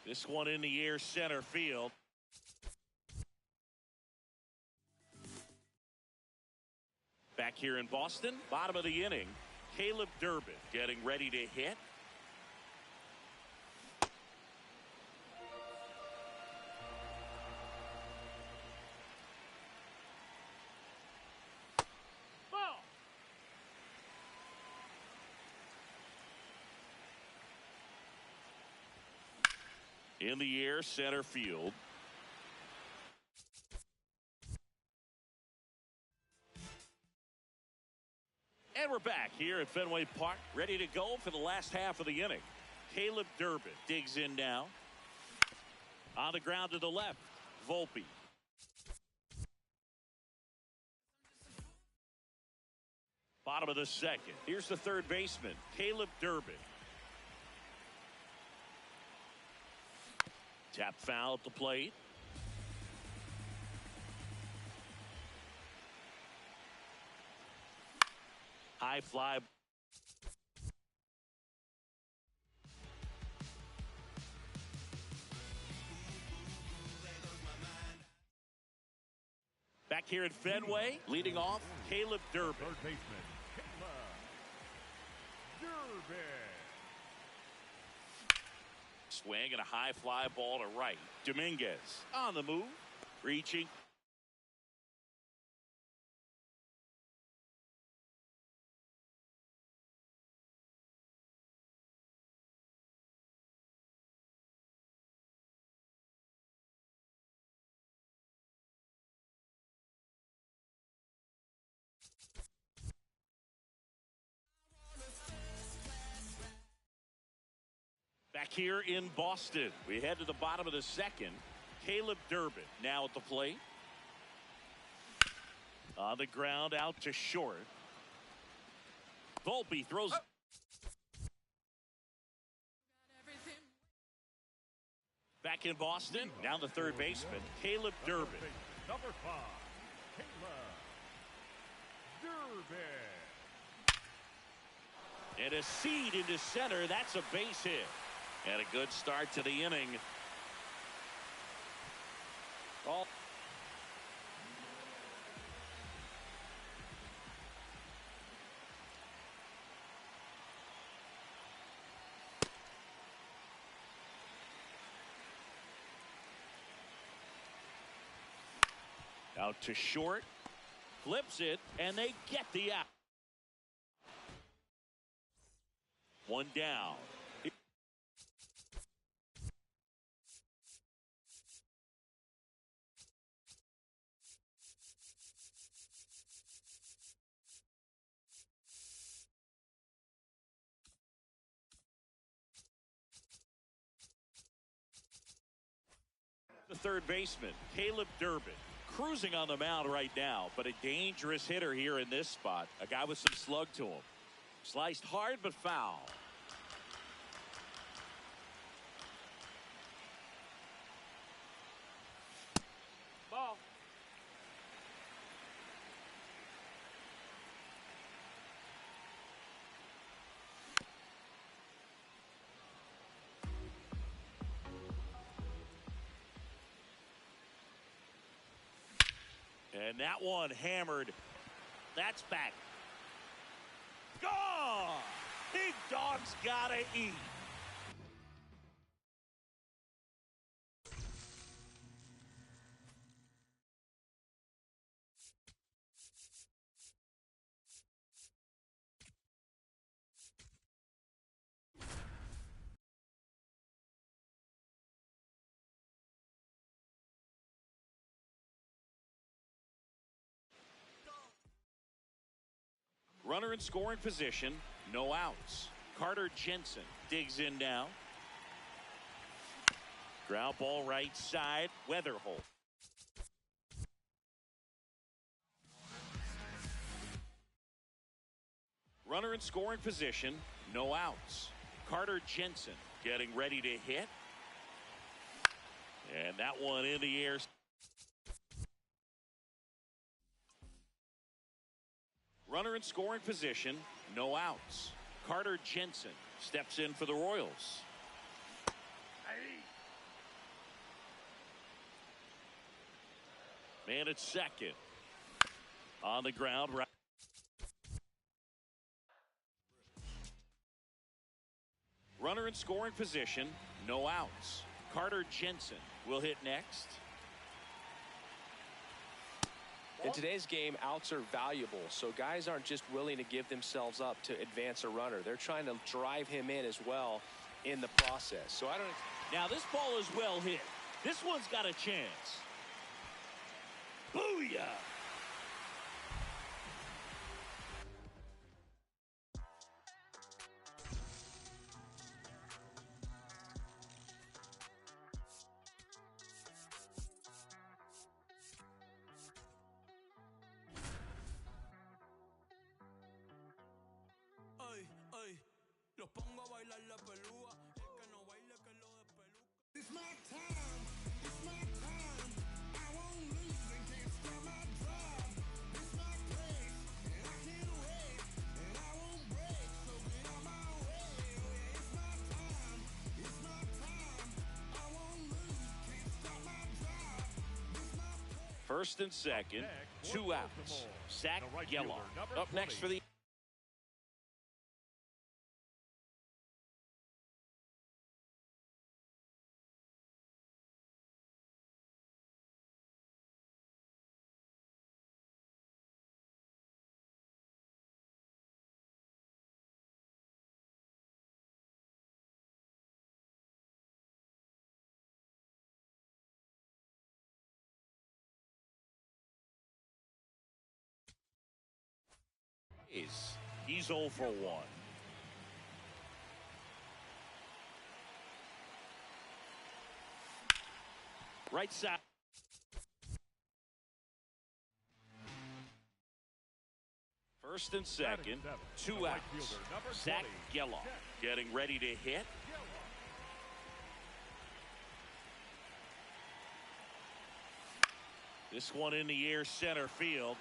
This one in the air, center field. Back here in Boston, bottom of the inning, Caleb Durbin getting ready to hit. In the air, center field. And we're back here at Fenway Park, ready to go for the last half of the inning. Caleb Durbin digs in now. On the ground to the left, Volpe. Bottom of the second. Here's the third baseman, Caleb Durbin. Tap foul at the plate. High fly. Back here at Fenway, leading off, Caleb Durbin. Third baseman, Caleb Durbin. Swing and a high fly ball to right. Dominguez on the move, reaching. Back here in Boston, we head to the bottom of the second. Caleb Durbin now at the plate. On the ground, out to short. Volpe throws. Back in Boston, down the third baseman, Caleb Durbin. Number 5, Caleb Durbin. And a seed into center. That's a base hit. And a good start to the inning. Ball. Out to short. Flips it, and they get the out. One down. The third baseman, Caleb Durbin, cruising on the mound right now, but a dangerous hitter here in this spot. A guy with some slug to him. Sliced hard but foul. Ball. And that one hammered. That's back. Gone! Big dog's gotta eat. Runner in scoring position, no outs. Carter Jensen digs in now. Ground ball right side, Weatherholt. Runner in scoring position, no outs. Carter Jensen getting ready to hit. And that one in the air. Runner in scoring position, no outs. Carter Jensen steps in for the Royals. Man at second. On the ground, right. Runner in scoring position, no outs. Carter Jensen will hit next. In today's game, outs are valuable, so guys aren't just willing to give themselves up to advance a runner. They're trying to drive him in as well in the process. So I don't. Now this ball is well hit. This one's got a chance. Booyah! Los pongo a bailar la pelúa. El que no baile que lo despeluca. It's my time. It's my time. I won't lose and can't stop my drive. It's my place and I can't wait. And I won't break, so get on my way. Oh yeah, it's my time. It's my time. I won't lose, can't stop my drive. It's my place. First and second, two outs. Zach Gelof up next for the. He's 0 for 1. Right side. First and second, two outs. Zach Gelof getting ready to hit. This one in the air, center field.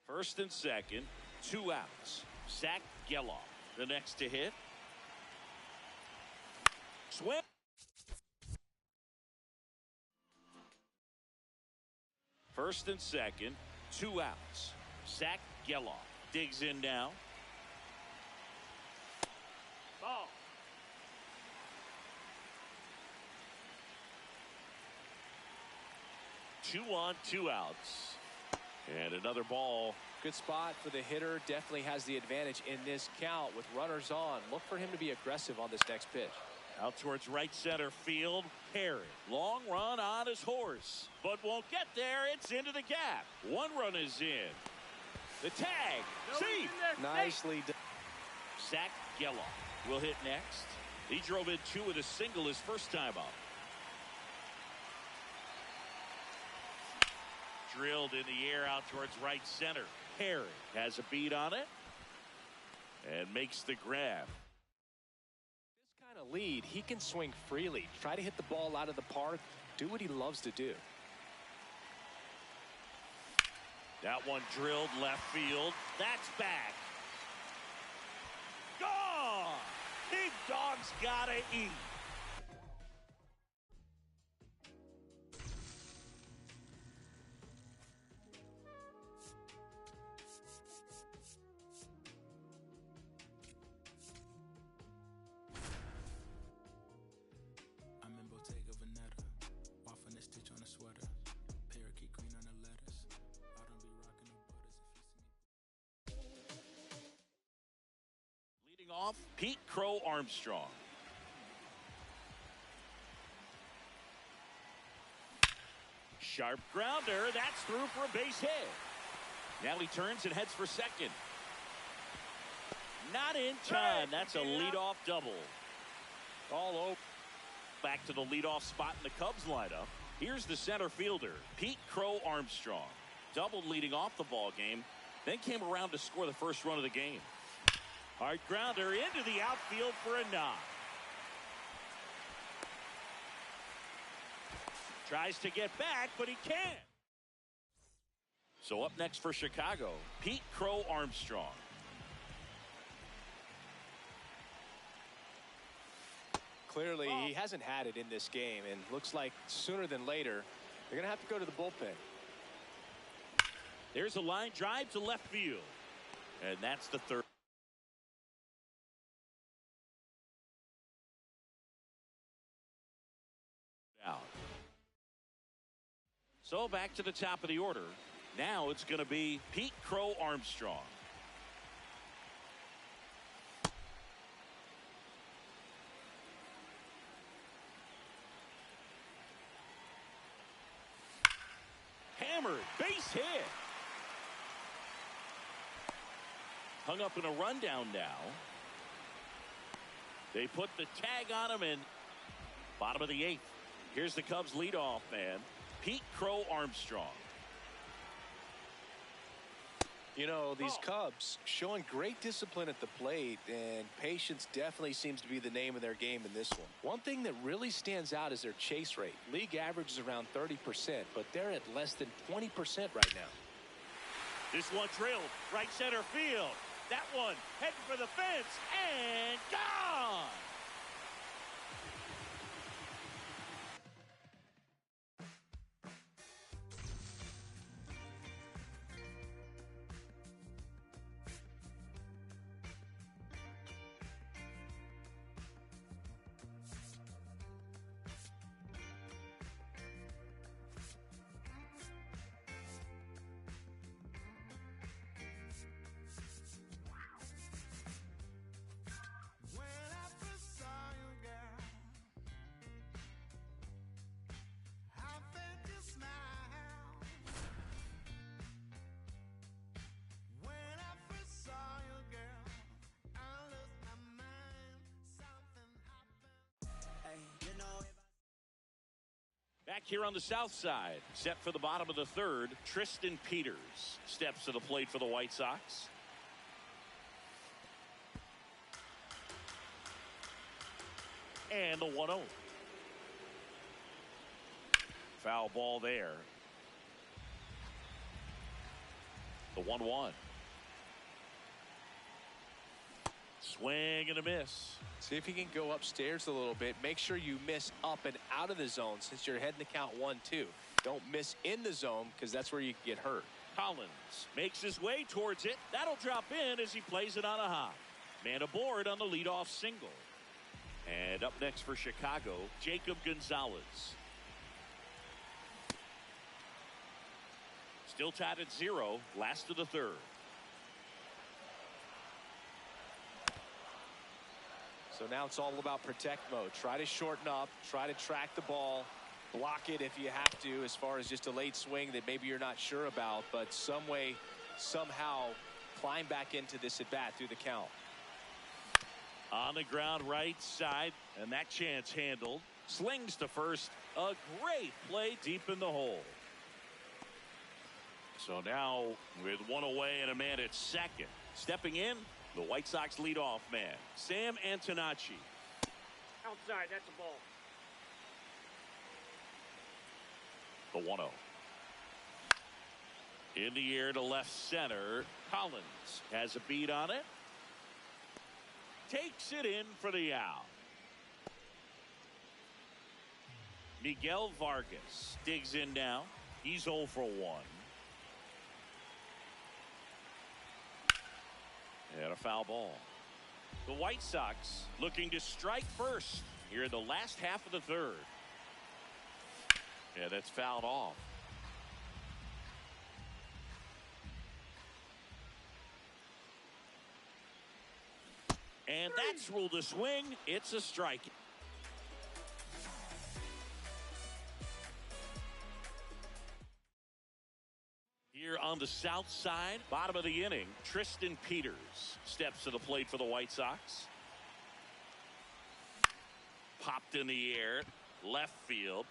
First and second, two outs. Zach Gelof, the next to hit. Swing. First and second, two outs. Zach Gelof digs in now. Ball. Two on, two outs. And another ball. Good spot for the hitter. Definitely has the advantage in this count with runners on. Look for him to be aggressive on this next pitch. Out towards right center field. Perry. Long run on his horse, but won't get there. It's into the gap. One run is in. The tag. See. Nicely done. Zach Gelof will hit next. He drove in two with a single his first time up. Drilled in the air out towards right center. Perry has a beat on it and makes the grab. This kind of lead, he can swing freely. Try to hit the ball out of the park. Do what he loves to do. That one drilled left field. That's back. Gone! Big dog's gotta eat. Off Pete Crow Armstrong. Sharp grounder. That's through for a base hit. Now he turns and heads for second. Not in time. That's a leadoff double. All over. Back to the leadoff spot in the Cubs lineup. Here's the center fielder, Pete Crow Armstrong. Doubled leading off the ball game, then came around to score the first run of the game. Hard grounder into the outfield for a knock. Tries to get back, but he can't. So up next for Chicago, Pete Crow Armstrong. Clearly, he hasn't had it in this game, and looks like sooner than later, they're going to have to go to the bullpen. There's a line drive to left field, and that's the third. Out. So back to the top of the order. Now it's going to be Pete Crow Armstrong. Hammered, base hit. Hung up in a rundown now. They put the tag on him in bottom of the eighth. Here's the Cubs leadoff man, Pete Crow Armstrong. You know, these Cubs showing great discipline at the plate, and patience definitely seems to be the name of their game in this one. One thing that really stands out is their chase rate. League average is around 30%, but they're at less than 20% right now. This one drilled right center field. That one heading for the fence and gone. Back here on the south side, set for the bottom of the third, Tristan Peters steps to the plate for the White Sox. And the 1-0. Foul ball there. The 1-1. Swing and a miss. See if you can go upstairs a little bit. Make sure you miss up and out of the zone since you're heading the count 1-2. Don't miss in the zone because that's where you can get hurt. Collins makes his way towards it. That'll drop in as he plays it on a hop. Man aboard on the leadoff single. And up next for Chicago, Jacob Gonzalez. Still tied at 0, last of the third. So now it's all about protect mode. Try to shorten up, try to track the ball, block it if you have to, as far as just a late swing that maybe you're not sure about, but some way, somehow climb back into this at bat through the count. On the ground right side, and that chance handled. Slings to first. A great play deep in the hole. So now with one away and a man at second, stepping in, the White Sox leadoff man, Sam Antonacci. Outside, that's a ball. The 1-0. In the air to left center. Collins has a beat on it. Takes it in for the out. Miguel Vargas digs in now. He's 0 for 1. And a foul ball. The White Sox looking to strike first here in the last half of the third. Yeah, that's fouled off. And that's ruled a swing. It's a strike. on the south side. Bottom of the inning, Tristan Peters steps to the plate for the White Sox. Popped in the air, left field.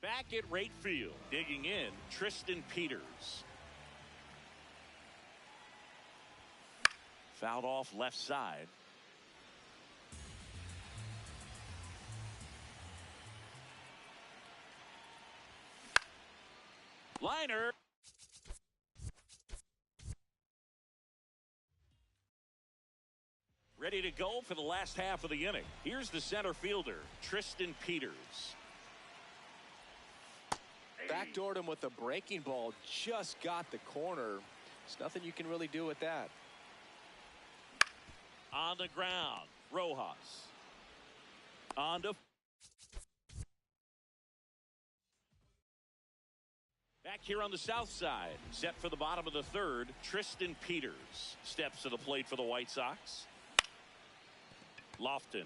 Back at right field, digging in, Tristan Peters. Fouled off left side. Liner. Ready to go for the last half of the inning. Here's the center fielder, Tristan Peters. Backdoored him with a breaking ball. Just got the corner. There's nothing you can really do with that. On the ground, Rojas. On to back here on the south side. Set for the bottom of the third, Tristan Peters steps to the plate for the White Sox. Lofton.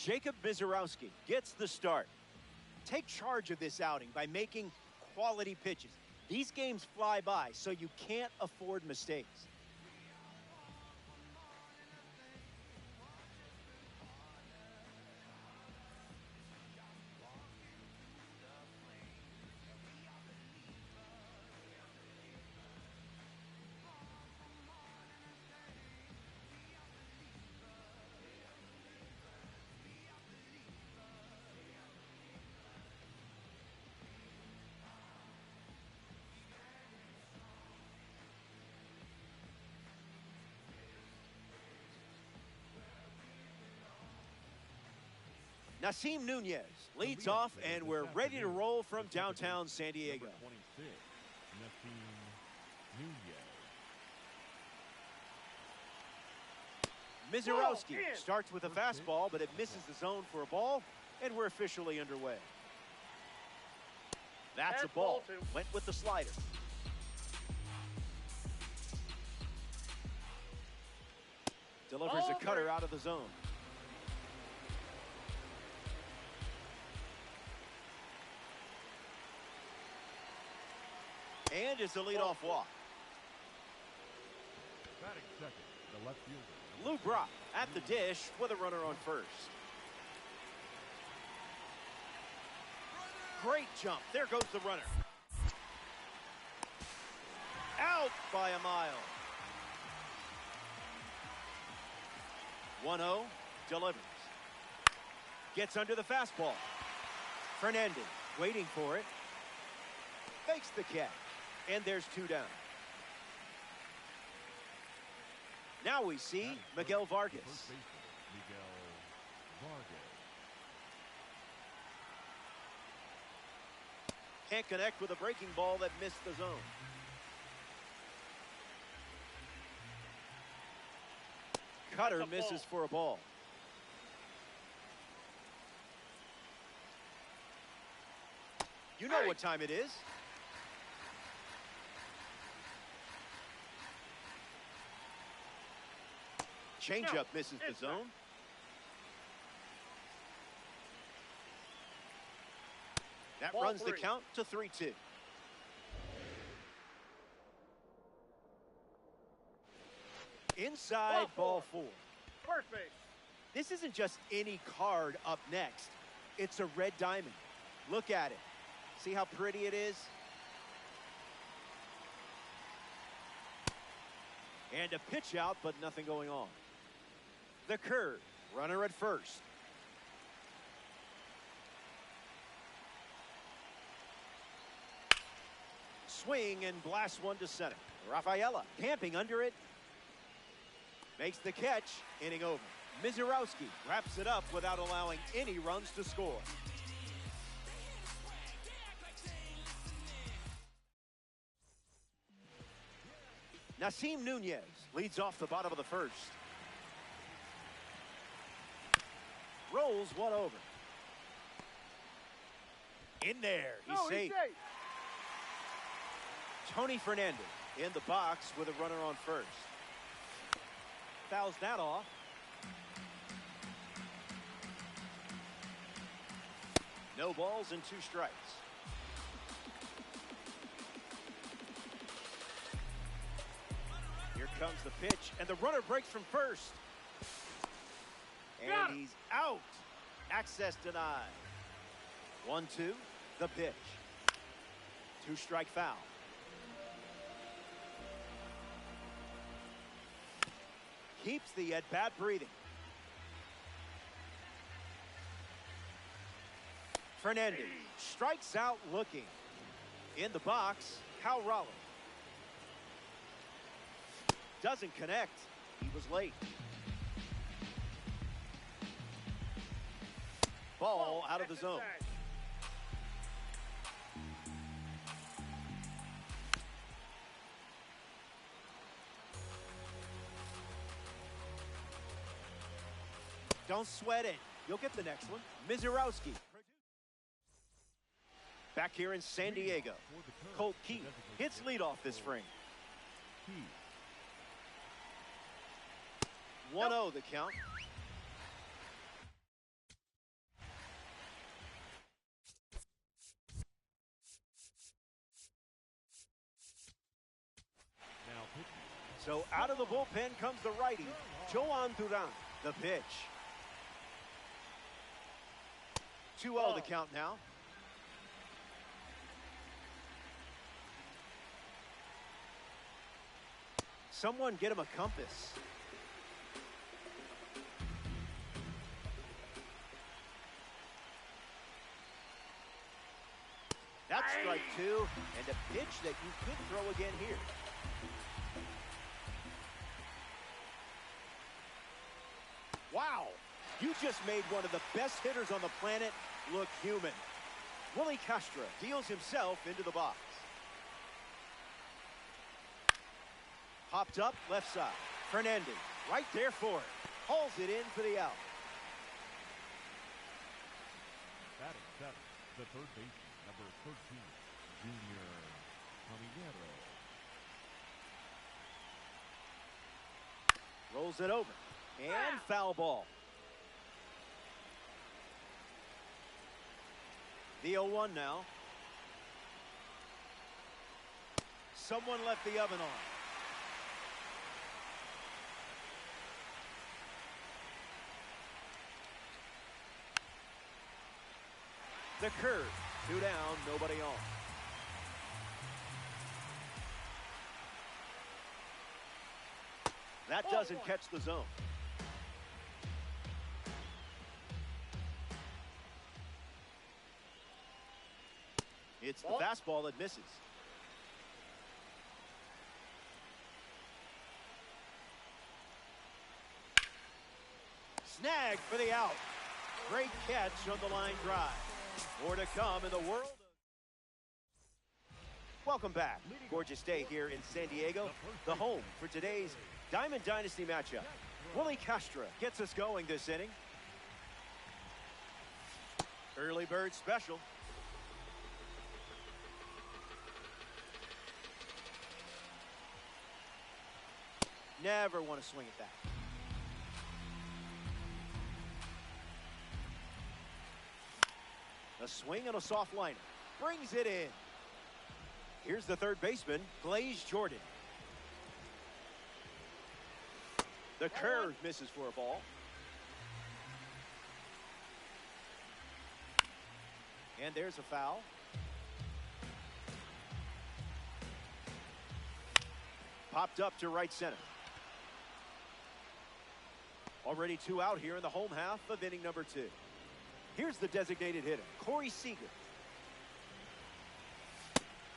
Jacob Misiorowski gets the start. Take charge of this outing by making quality pitches. These games fly by, so you can't afford mistakes. Nasim Nunez leads off, and we're ready to roll from downtown San Diego. Number 26, Nasim Nunez. Misiorowski Oh, starts with a fastball, but it misses the zone for a ball, and we're officially underway. That's a ball. Went with the slider. Delivers a cutter out of the zone. And is the leadoff walk. Batting second, the left fielder. Lou Brock at the dish with a runner on first. Great jump. There goes the runner. Out by a mile. 1-0, delivers. Gets under the fastball. Fernandez waiting for it. Fakes the catch. And there's two down. Now we see Miguel Vargas. First baseman, Miguel Vargas. Can't connect with a breaking ball that missed the zone. Cutter misses for a ball. You know what time it is. Changeup misses the zone. That runs the count to 3-2. Inside ball four. First base. This isn't just any card up next. It's a red diamond. Look at it. See how pretty it is? And a pitch out, but nothing going on. The curve, runner at first. Swing and blast one to center. Rafaela camping under it. Makes the catch, inning over. Misiorowski wraps it up without allowing any runs to score. Nasim Nunez leads off the bottom of the first. Rolls one over. In there, he's safe. Tony Fernandez In the box with a runner on first. Fouls that off. No balls and 2 strikes. Here comes the pitch, and the runner breaks from first. And he's out. Access denied. 1-2, the pitch. 2-strike foul. Keeps the at-bat breathing. Fernandez strikes out looking. In the box, Cal Raleigh. Doesn't connect. He was late. Ball out of the zone. Don't sweat it. You'll get the next one. Mizurowski. Back here in San Diego, Colt Keith hits leadoff this frame. 1-0 the count. So out of the bullpen comes the righty, Joan Duran. The pitch. 2-0 the count now. Someone get him a compass. That's strike 2, and a pitch that you could throw again here. Wow, you just made one of the best hitters on the planet look human. Willie Castro deals himself into the box. Popped up left side. Fernandez right there for it. Hauls it in for the out. Batting seventh, the third baseman, number 13, Junior Caminero. Rolls it over. And foul ball. The 0-1 now. Someone left the oven on. The curve. 2 down, nobody on. That doesn't catch the zone. It's the fastball that misses. Snag for the out. Great catch on the line drive. More to come in the world. Welcome back. Gorgeous day here in San Diego, the home for today's Diamond Dynasty matchup. Willie Castro gets us going this inning. Early bird special. Never want to swing at that. A swing and a soft liner. Brings it in. Here's the third baseman, Blaze Jordan. The curve misses for a ball. And there's a foul. Popped up to right center. Already 2 out here in the home half of inning number 2. Here's the designated hitter, Corey Seager.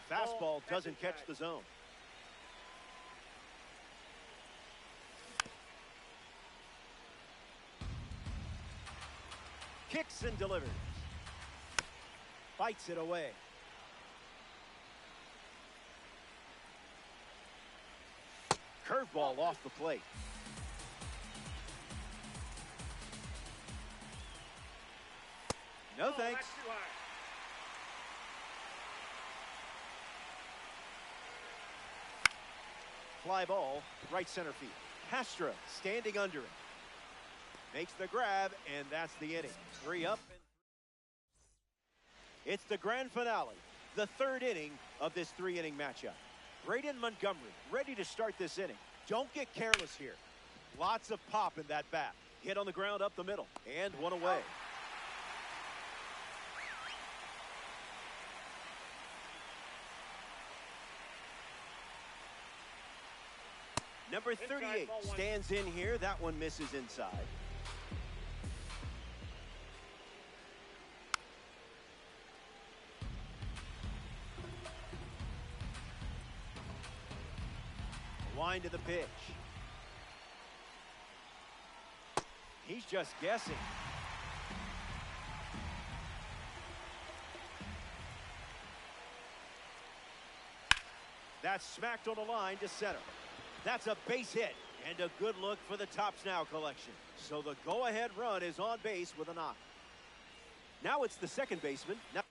Fastball doesn't catch the zone. Kicks and delivers. Bites it away. Curveball off the plate. No thanks. That's too high. fly ball, right center field. Castro standing under it. Makes the grab, and that's the inning. 3 up. It's the grand finale, the 3rd inning of this 3-inning matchup. Braden Montgomery ready to start this inning. Don't get careless here. Lots of pop in that bat. Hit on the ground up the middle, and one away. Number 38 stands in here. That one misses inside. Wind to the pitch. He's just guessing. That's smacked on the line to center. That's a base hit and a good look for the Tops Now collection. So the go-ahead run is on base with a knock. Now it's the second baseman. Now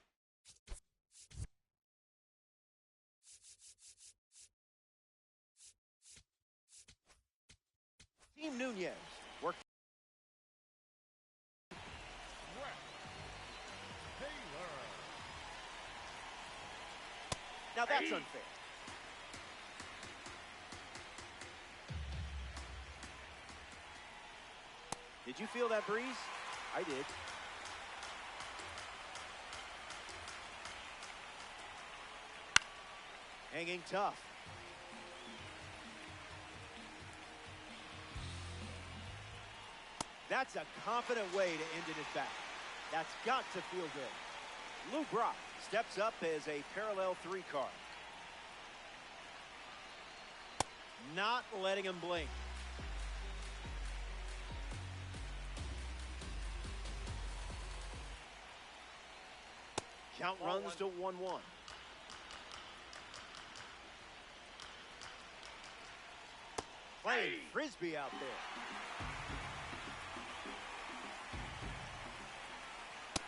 Team Nunez work. Now that's unfair. Did you feel that breeze? I did. Hanging tough. That's a confident way to end it at bat. That's got to feel good. Lou Brock steps up as a parallel 3 card. Not letting him blink. Count runs to 1-1. Playing frisbee out there.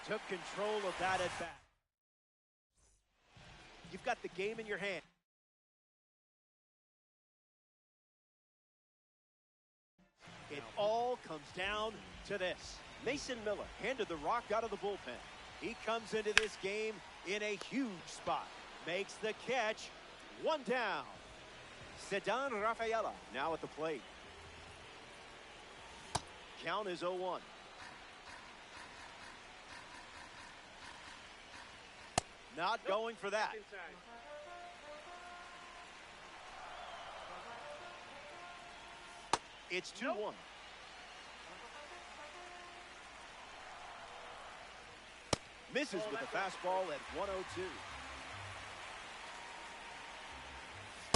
Took control of that at bat. You've got the game in your hand. It all comes down to this. Mason Miller handed the rock out of the bullpen. He comes into this game in a huge spot. Makes the catch. 1 down. Ceddanne Rafaela now at the plate. Count is 0-1. Not going for that. It's 2-1. Misses with the fastball at 102.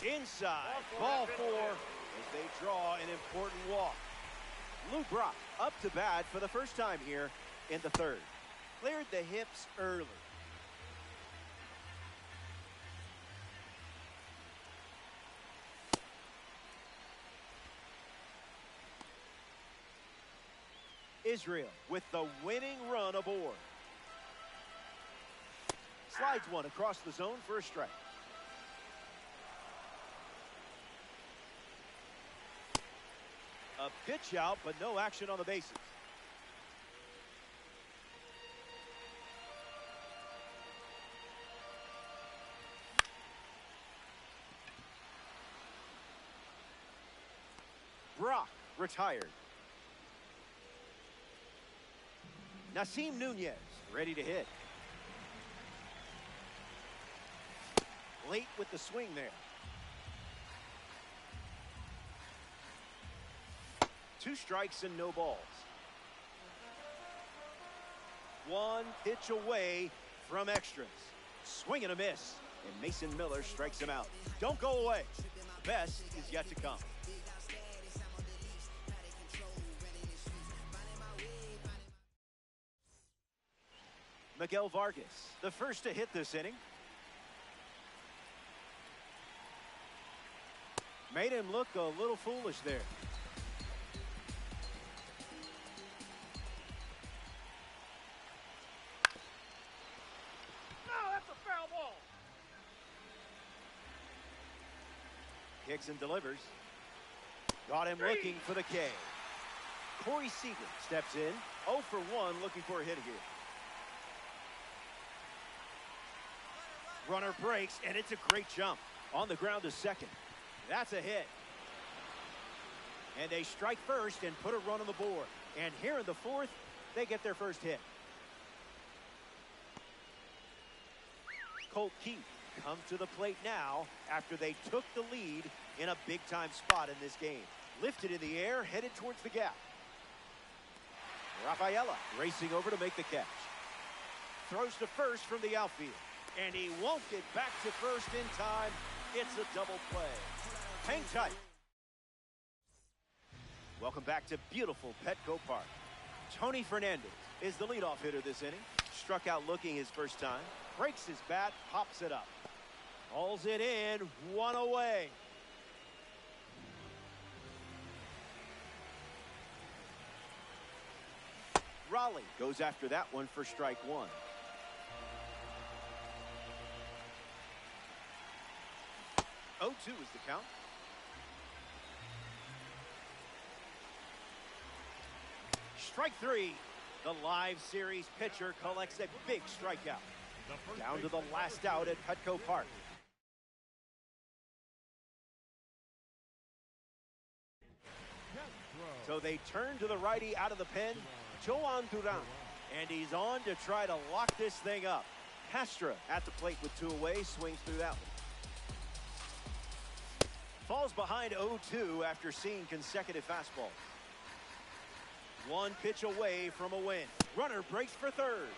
Inside, ball 4 as they draw an important walk. Lou Brock up to bat for the first time here in the 3rd. Cleared the hips early. Israel with the winning run aboard. Slides one across the zone for a strike. A pitch out, but no action on the bases. Brock retired. Nasim Nunez ready to hit. Late with the swing there. 2 strikes and no balls. 1 pitch away from extras. Swing and a miss. And Mason Miller strikes him out. Don't go away. The best is yet to come. Miguel Vargas, the first to hit this inning. Made him look a little foolish there. Dixon delivers. Got him looking for the K. Corey Seager steps in. 0 for 1, looking for a hit here. Runner breaks, and it's a great jump. On the ground to second. That's a hit. And they strike first and put a run on the board. And here in the fourth, they get their first hit. Colt Keith comes to the plate now after they took the lead in a big-time spot in this game. Lifted in the air, headed towards the gap. Rafaela racing over to make the catch. Throws to first from the outfield. And he won't get back to first in time. It's a double play. Hang tight. Welcome back to beautiful Petco Park. Tony Fernandez is the leadoff hitter this inning. Struck out looking his first time. Breaks his bat, pops it up. Hauls it in, 1 away. Raleigh goes after that one for strike 1. Oh, 2 is the count. Strike 3. The live series pitcher collects a big strikeout. Down to the last out at Petco Park. So they turn to the righty out of the pen, Joan Duran. And he's on to try to lock this thing up. Castra at the plate with 2 away, swings through that one. Falls behind 0-2 after seeing consecutive fastballs. 1 pitch away from a win. Runner breaks for third.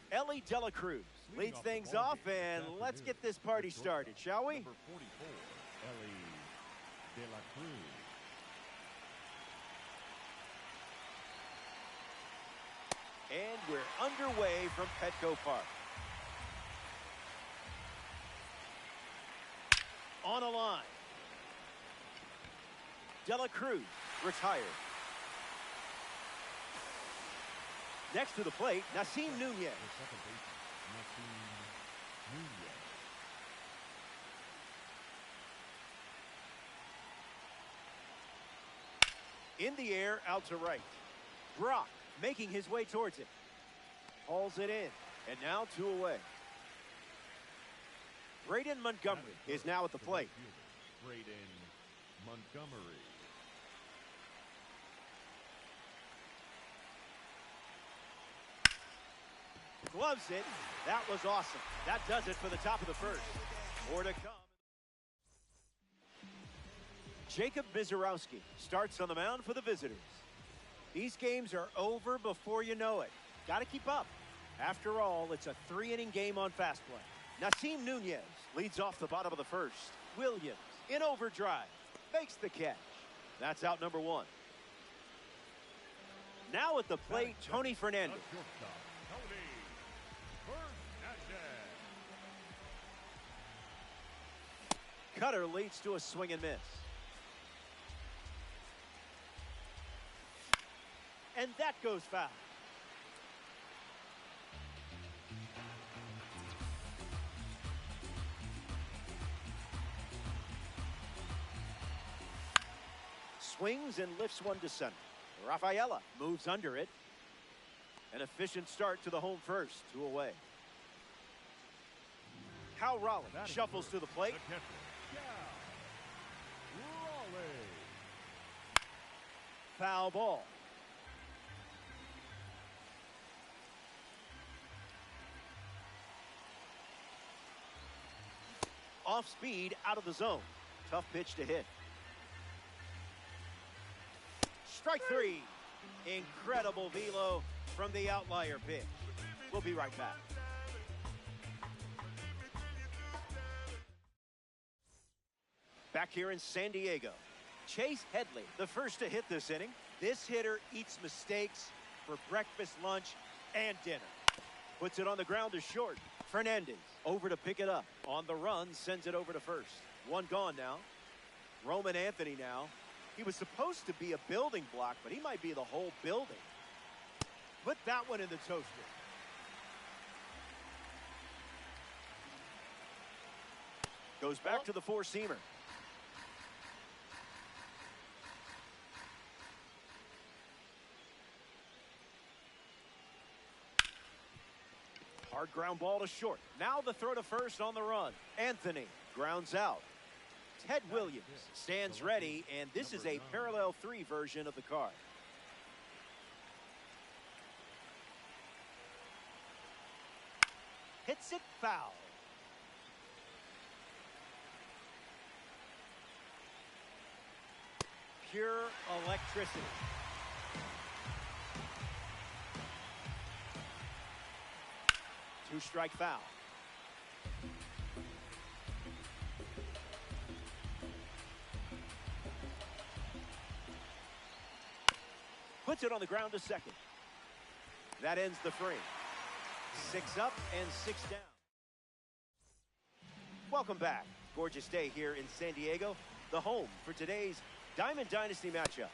Elly De La Cruz leads things off, and let's get this party started, shall we? Number 44, Elly De La Cruz. And we're underway from Petco Park. On a line. De La Cruz retired. Next to the plate, Nasim Nunez. The second baseman, Nasim Nunez. In the air, out to right. Brock making his way towards it. Hauls it in. And now 2 away. Braden Montgomery is now at the plate. Braden Montgomery. Gloves it. That was awesome. That does it for the top of the first. More to come. Jacob Misiorowski starts on the mound for the visitors. These games are over before you know it. Got to keep up. After all, it's a 3-inning game on fast play. Nasim Nunez leads off the bottom of the first. Williams in overdrive. Makes the catch. That's out number 1. Now at the plate, Tony Fernandez. Cutter leads to a swing and miss. And that goes foul. Swings and lifts one to center. Rafaela moves under it. An efficient start to the home first, 2 away. Cal Raleigh shuffles to the plate. The catcher, Cal Raleigh. Foul ball. Off speed, out of the zone. Tough pitch to hit. Strike 3. Incredible velo from the outlier pitch. We'll be right back. Back here in San Diego, Chase Headley, the first to hit this inning. This hitter eats mistakes for breakfast, lunch, and dinner. Puts it on the ground to short. Fernandez over to pick it up. On the run, sends it over to first. One gone now. Roman Anthony now. He was supposed to be a building block, but he might be the whole building. Put that one in the toaster. Goes back to the four-seamer. Hard ground ball to short. Now the throw to first on the run. Anthony grounds out. Ted Williams stands ready, and this is a parallel 3 version of the card. Hits it foul. Pure electricity. Two-strike foul. Puts it on the ground to second. That ends the frame. 6 up and 6 down. Welcome back. Gorgeous day here in San Diego, the home for today's Diamond Dynasty matchup.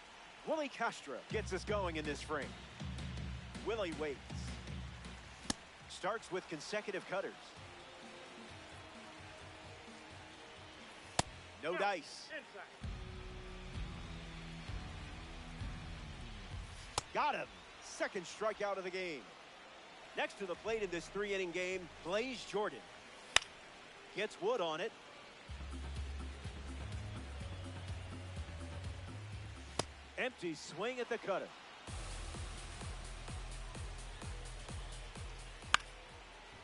Willie Castro gets us going in this frame. Willie waits. Starts with consecutive cutters. No dice. Inside. Got him. Second strikeout of the game. Next to the plate in this 3-inning game, Blaze Jordan. Gets wood on it. Empty swing at the cutter.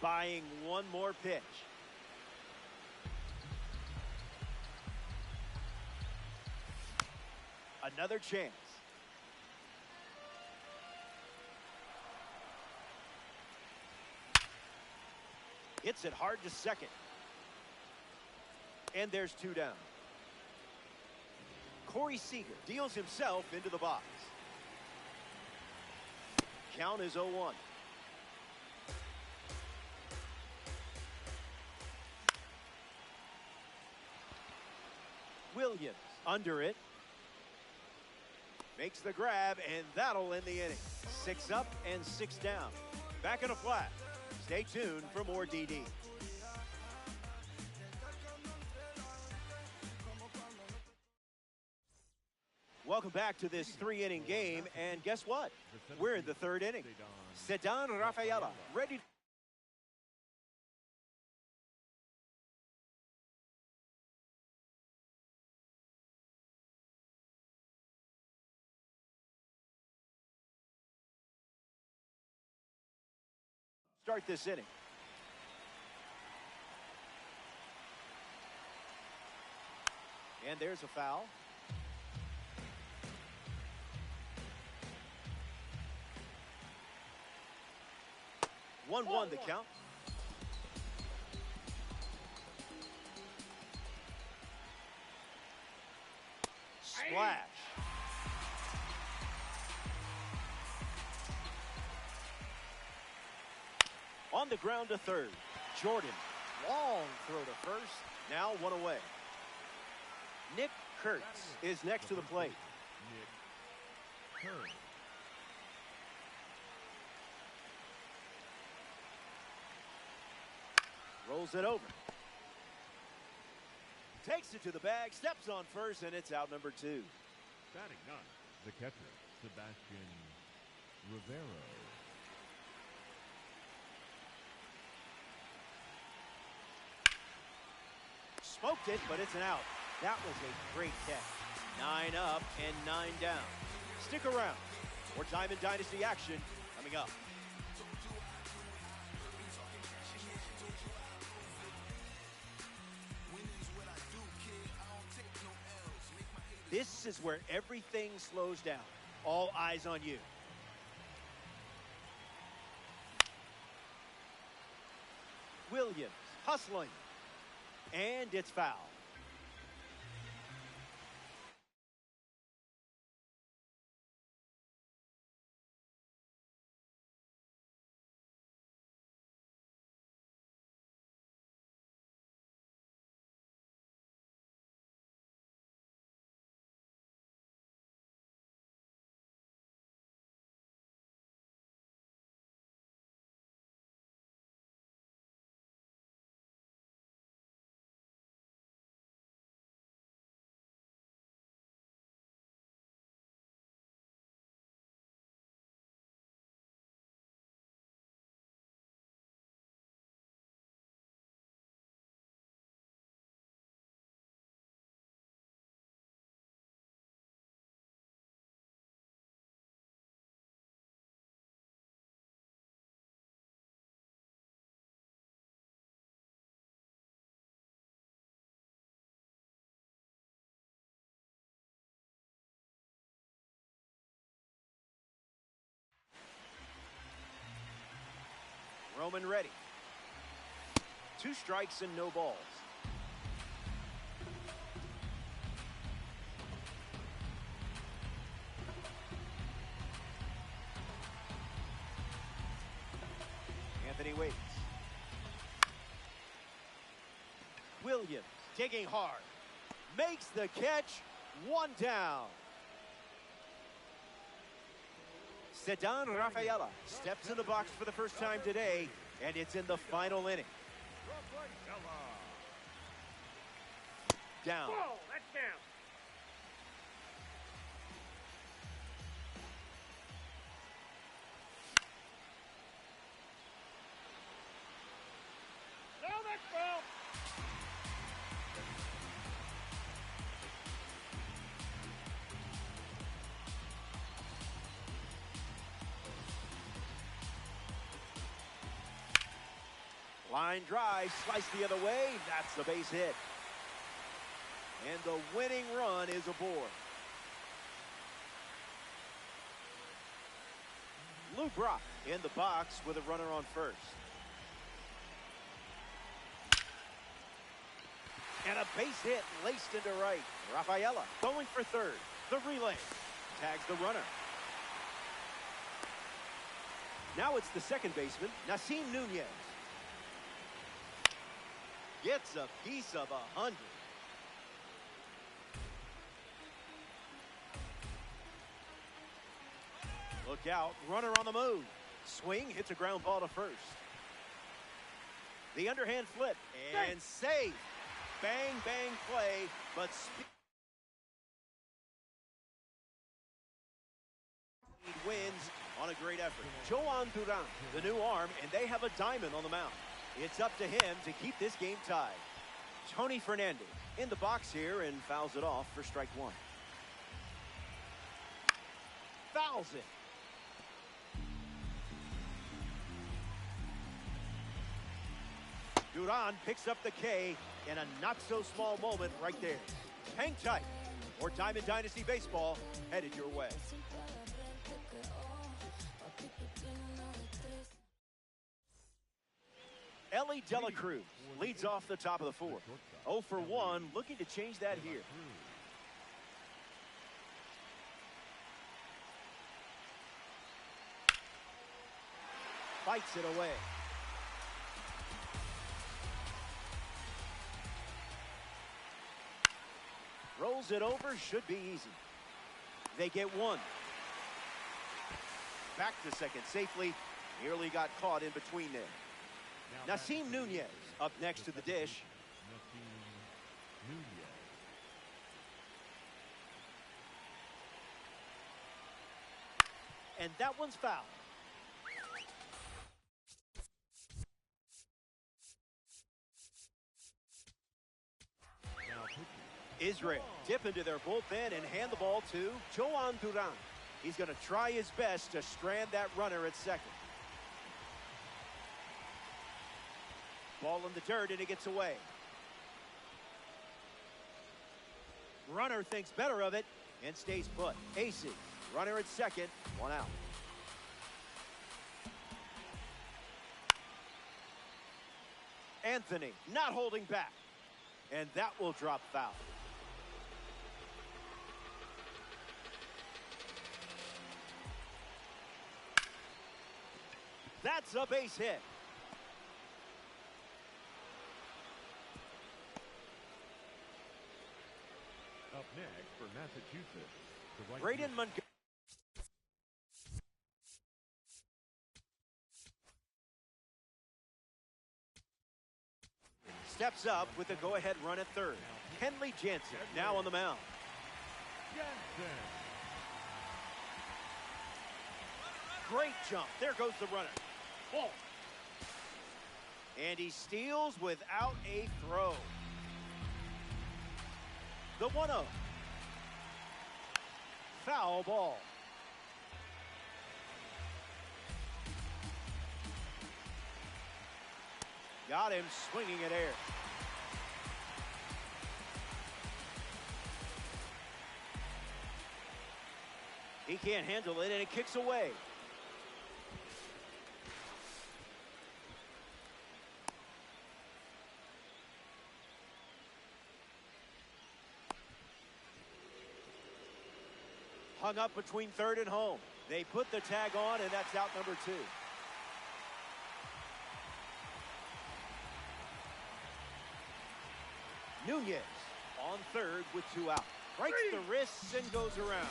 Buying one more pitch. Another chance. Hits it hard to second. And there's 2 down. Corey Seager deals himself into the box. Count is 0-1. Williams under it. Makes the grab, and that'll end the inning. 6 up and 6 down. Back in a flat. Stay tuned for more DD. Welcome back to this 3-inning game, and guess what? We're in the 3rd inning. Ceddanne Rafaela ready to start this inning. And there's a foul. One the count. Splash. On the ground to third. Jordan. Long throw to first. Now 1 away. Nick Kurtz is next to the plate. Nick Kurtz. Rolls it over. Takes it to the bag, steps on first, and it's out number 2. Batting ninth, the catcher, Sebastian Rivero. Smoked it, but it's an out. That was a great catch. 9 up and 9 down. Stick around. More Diamond Dynasty action coming up. This is where everything slows down. All eyes on you. Williams hustling. And it's foul. Roman ready. 2 strikes and no balls. Anthony waits. Williams digging hard. Makes the catch. 1 down. Ceddanne Rafaela steps in the box for the first time today, and it's in the final inning. Down. Whoa, that's down. No, that's foul. Line drive, slice the other way. That's the base hit. And the winning run is aboard. Lou Brock in the box with a runner on first. And a base hit laced into right. Rafaela going for third. The relay. Tags the runner. Now it's the second baseman, Nasim Nunez. Gets a piece of 100. Look out, runner on the move. Swing, hits a ground ball to first. The underhand flip, and save. Bang, bang play, but speed wins on a great effort. Joan Duran, the new arm, and they have a diamond on the mound. It's up to him to keep this game tied. Tony Fernandez in the box here and fouls it off for strike 1. Fouls it. Duran picks up the K in a not-so-small moment right there. Hang tight, or Diamond Dynasty Baseball headed your way. Ellie De La Cruz leads off the top of the 4th. 0 for 1, looking to change that here. Fights it away. Rolls it over, should be easy. They get one. Back to second safely. Nearly got caught in between there. Nasim Nunez up next to the dish. And that one's foul. Israel dip into their bullpen and hand the ball to Jhoan Duran. He's going to try his best to strand that runner at second. Ball in the dirt and it gets away. Runner thinks better of it and stays put. Aces. Runner at second, one out. Anthony not holding back. And that will drop foul. That's a base hit. Up next for Massachusetts, the right Braden Montgomery. Steps up with a go-ahead run at third. Kenley Jansen now on the mound. Jansen. Great jump. There goes the runner. Ball. And he steals without a throw. The 1-0. Foul ball. Got him swinging at air. He can't handle it, and it kicks away. Hung up between third and home. They put the tag on, and that's out number 2. Nunez on third with 2 out. Breaks the wrists and goes around.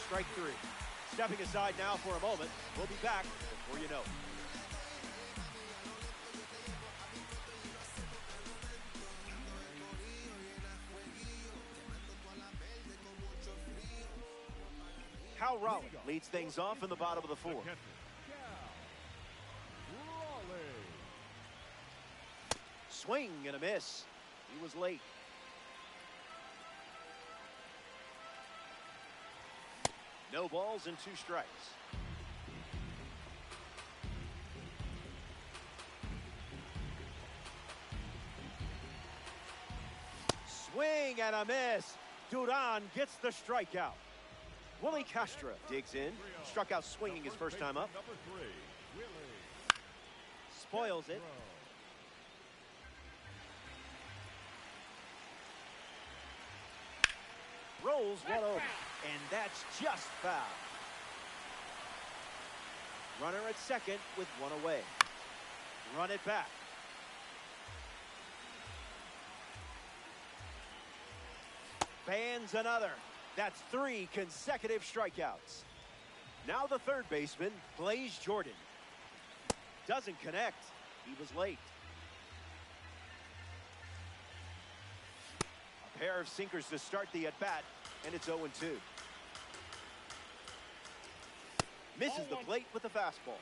Strike 3. Stepping aside now for a moment. We'll be back before you know it. Cal Raleigh leads things off in the bottom of the 4th. Swing and a miss. He was late. No balls and 2 strikes. Swing and a miss. Duran gets the strikeout. Willie Castro digs in. Struck out swinging his first time up. Spoils it. Rolls one over. And that's just foul. Runner at second with 1 away. Run it back. Bans another. That's 3 consecutive strikeouts. Now the third baseman, Blaze Jordan. Doesn't connect. He was late. A pair of sinkers to start the at-bat, and it's 0-2. Misses the plate with the fastball.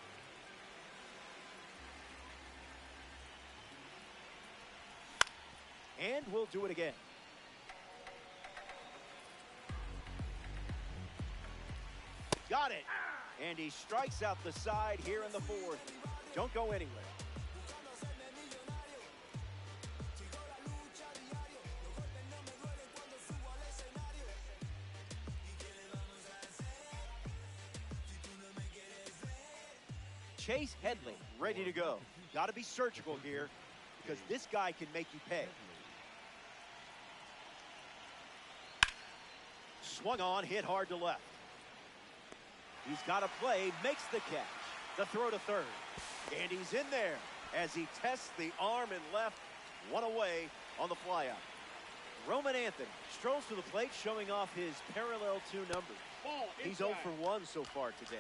And we'll do it again. Got it. And he strikes out the side here in the 4th. Don't go anywhere. Chase Headley ready to go. Got to be surgical here because this guy can make you pay. Swung on, hit hard to left. He's got a play, makes the catch. The throw to third. And he's in there as he tests the arm and left. 1 away on the flyout. Roman Anthony strolls to the plate, showing off his parallel 2 numbers. Ball He's 0 inside. for 1 so far today.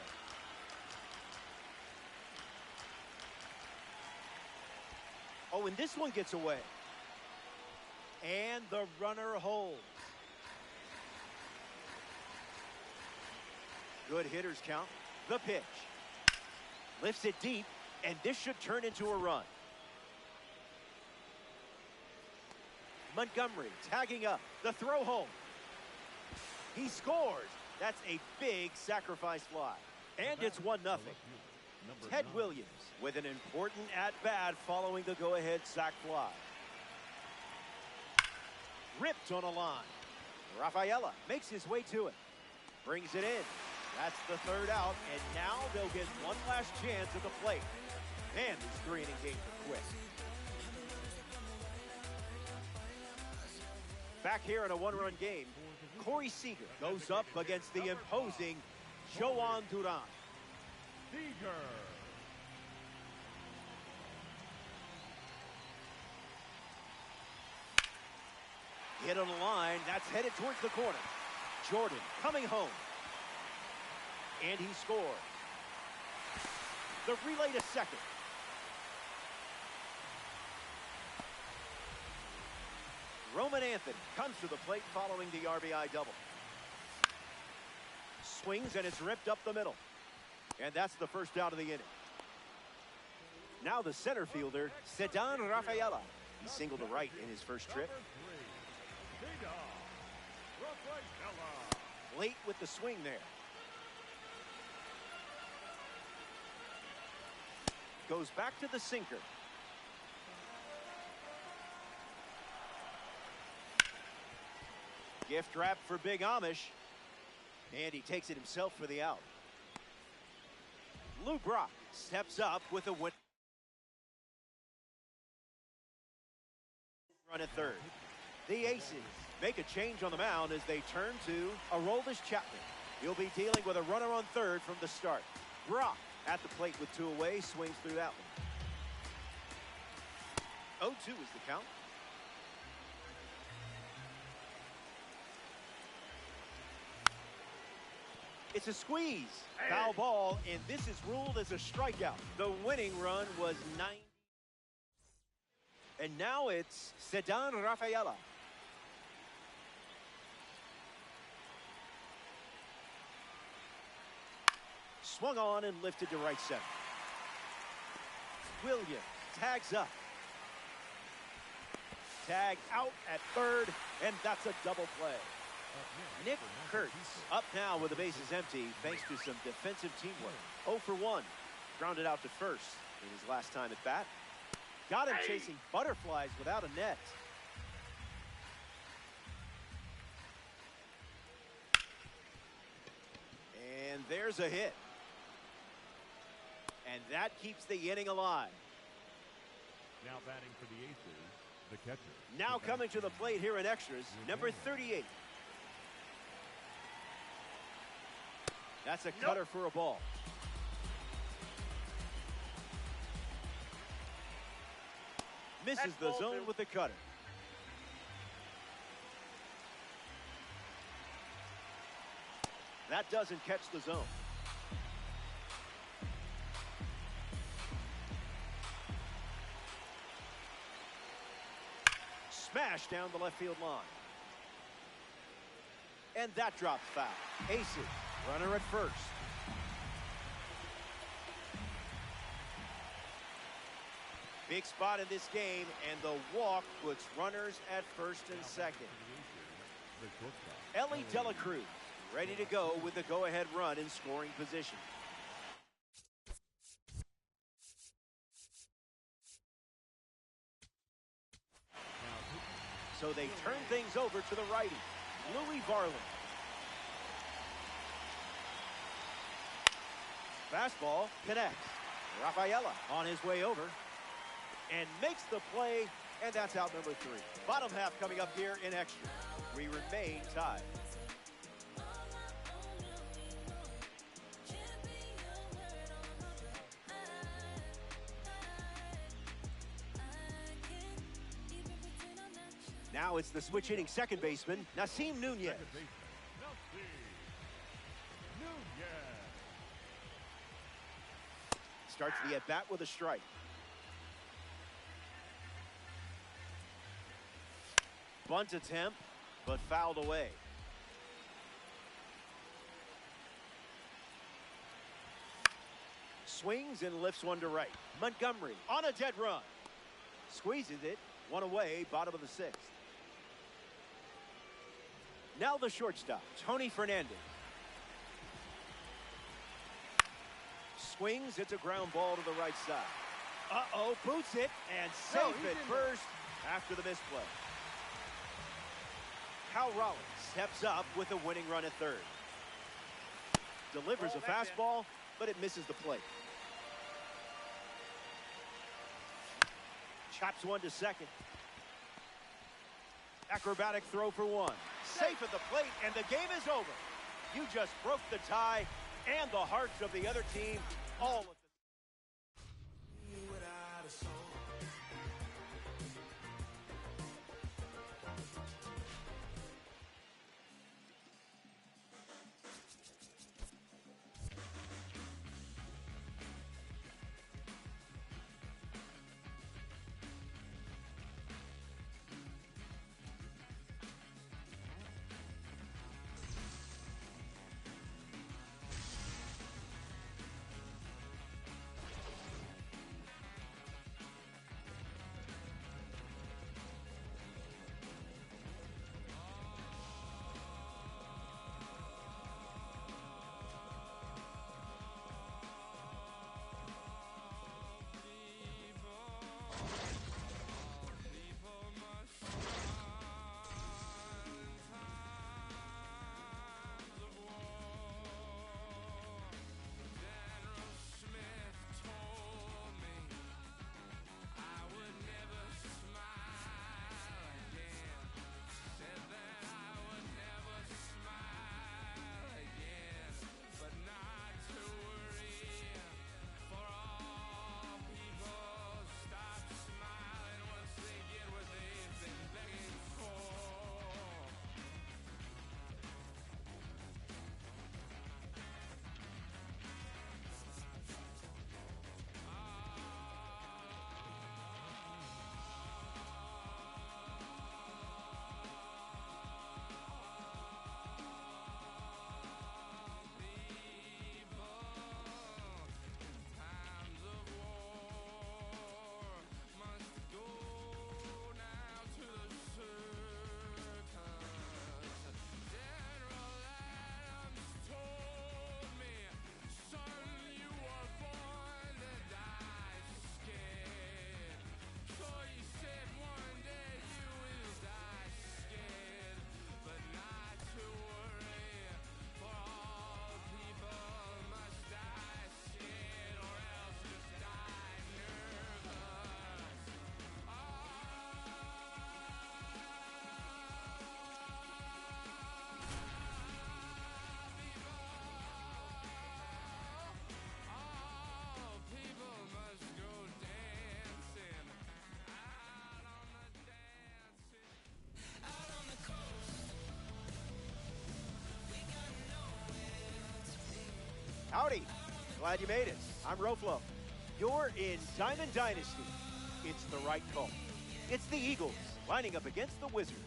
Oh, and this one gets away. And the runner holds. Good hitters count. The pitch. Lifts it deep, and this should turn into a run. Montgomery tagging up. The throw home. He scores. That's a big sacrifice fly. And it's 1-0. Ted Williams with an important at-bat following the go-ahead sac fly. Ripped on a line. Rafaela makes his way to it. Brings it in. That's the 3rd out, and now they'll get one last chance at the plate. Man, these 3-inning games are quick. Back here in a 1-run game, Corey Seager goes up against the imposing Joan Duran. Seager. Hit on the line, that's headed towards the corner. Jordan coming home. And he scores. The relay to second. Roman Anthony comes to the plate following the RBI double. Swings, and it's ripped up the middle. And that's the 1st out of the inning. Now the center fielder, Ceddanne Rafaela. He singled to right in his first trip. Late with the swing there. Goes back to the sinker. Gift wrap for Big Amish. And he takes it himself for the out. Lou Brock steps up with a win. Run at 3rd. The Aces make a change on the mound as they turn to Aroldis Chapman. He'll be dealing with a runner on 3rd from the start. Brock at the plate with 2 away, swings through that one. 0-2 is the count. It's a squeeze. Foul ball, and this is ruled as a strikeout. The winning run was 90. And now it's Ceddanne Rafaela. Swung on and lifted to right center. Williams tags up. Tag out at 3rd, and that's a double play. Nick Kurtz up now with the bases empty thanks to some defensive teamwork. 0 for 1. Grounded out to 1st in his last time at bat. Got him chasing butterflies without a net. And there's a hit. And that keeps the inning alive. Now batting for the Aces, the catcher. Now coming to the plate here in extras, number 38. That's a cutter for a ball. Misses the zone with the cutter. That doesn't catch the zone. Smash down the left field line. And that drops foul. Aces, runner at 1st. Big spot in this game, and the walk puts runners at 1st and 2nd. Ellie Dela Cruz ready to go with the go-ahead run in scoring position. So they turn things over to the righty, Louie Varland. Fastball connects. Rafaela on his way over and makes the play, and that's out number 3. Bottom half coming up here in extra. We remain tied. Now it's the switch hitting second baseman, Nasim Nunez. Second baseman, Nelson Nunez. Starts the at-bat with a strike. Bunt attempt, but fouled away. Swings and lifts one to right. Montgomery on a dead run. Squeezes it, one away, bottom of the sixth. Now the shortstop, Tony Fernandez. Swings, it's a ground ball to the right side. Uh-oh, boots it, and safe at first after the misplay. Cal Rollins steps up with a winning run at third. Delivers a fastball, but it misses the plate. Chops one to second. Acrobatic throw for one. Safe at the plate, and the game is over. You just broke the tie and the hearts of the other team all at the Howdy. Glad you made it. I'm Roflo. You're in Diamond Dynasty. It's the right call. It's the Eagles lining up against the Wizards.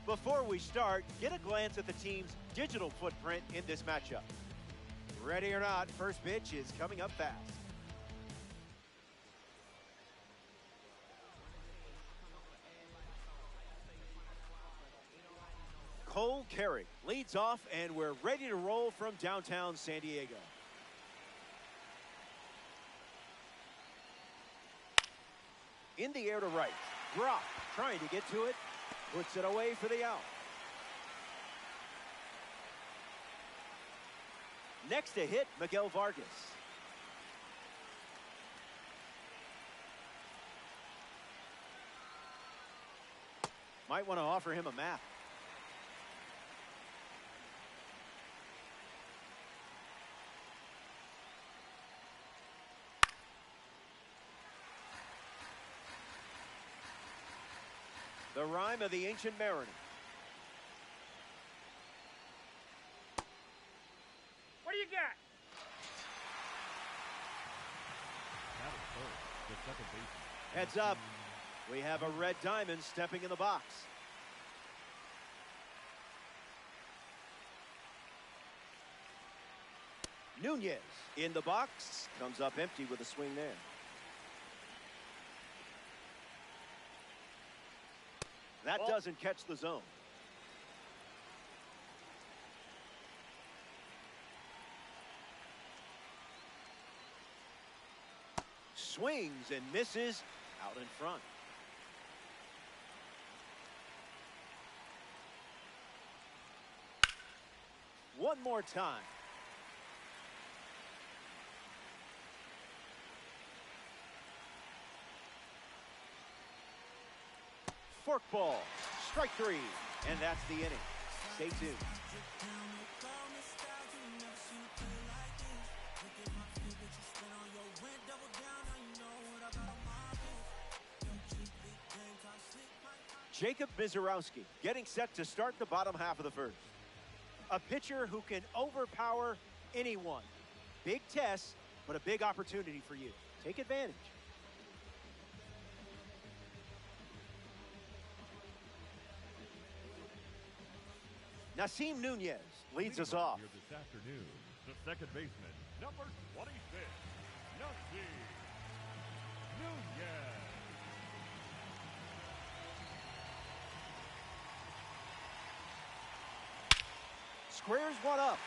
Before we start, get a glance at the team's digital footprint in this matchup. Ready or not, first pitch is coming up fast. Cole Carey leads off, and we're ready to roll from downtown San Diego. In the air to right. Brock trying to get to it. Puts it away for the out. Next to hit, Miguel Vargas. Might want to offer him a map. The rhyme of the ancient mariner. What do you got? Now at third, the second baseman. Heads up. We have a red diamond stepping in the box. Nunez in the box. Comes up empty with a swing there. That doesn't catch the zone. Swings and misses out in front. One more time. Forkball, strike three, and that's the inning. Stay tuned. Jacob Misiorowski getting set to start the bottom half of the first. A pitcher who can overpower anyone. Big test, but a big opportunity for you. Take advantage. Nasim Nunez leads us off. Here this afternoon, the second baseman, number 26, Nasim Nunez. Squares one up.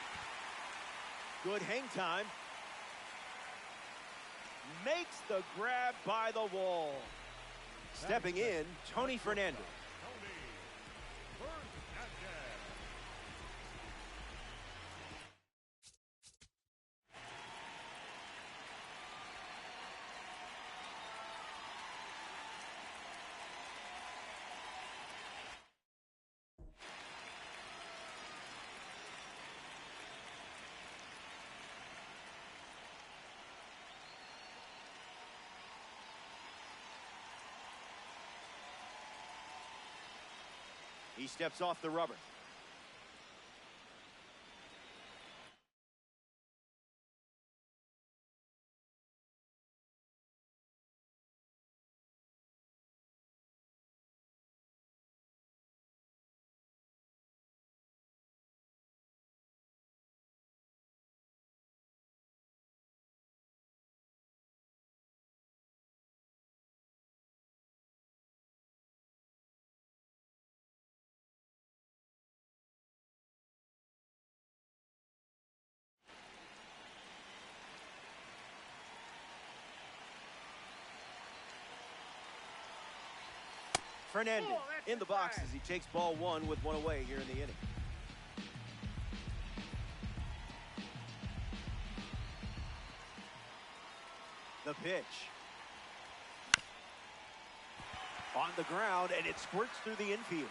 Good hang time. Makes the grab by the wall. Stepping in, Tony Fernandez. Tony Fernandez. He steps off the rubber. Fernandez in the box as he takes ball one with one away here in the inning. The pitch. On the ground, and it squirts through the infield.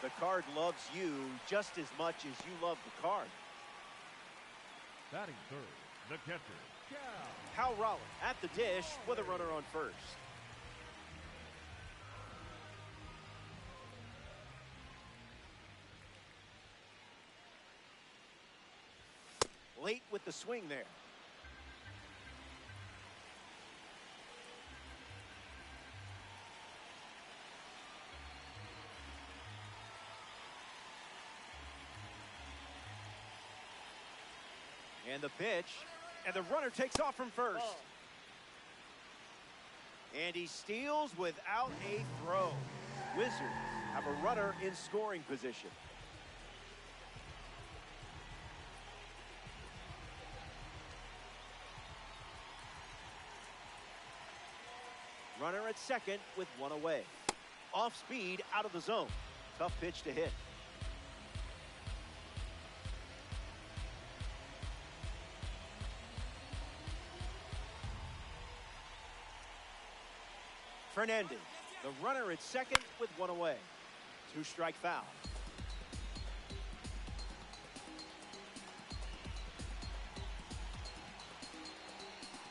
The card loves you just as much as you love the card. Batting third, the catcher, Cal Rollins at the dish with a runner on first. Late with the swing there. And the pitch, and the runner takes off from first. And he steals without a throw. Wizards have a runner in scoring position. Runner at second with one away. Off speed, out of the zone. Tough pitch to hit. Fernandez, the runner at second with one away. Two-strike foul.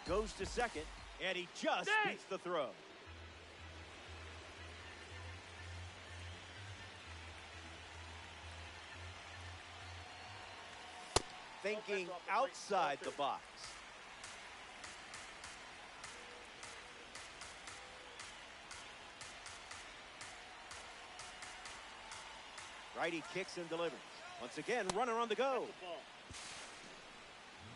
Goes to second, and he just beats the throw. thinking outside the box. Righty kicks and delivers. Once again, runner on the go.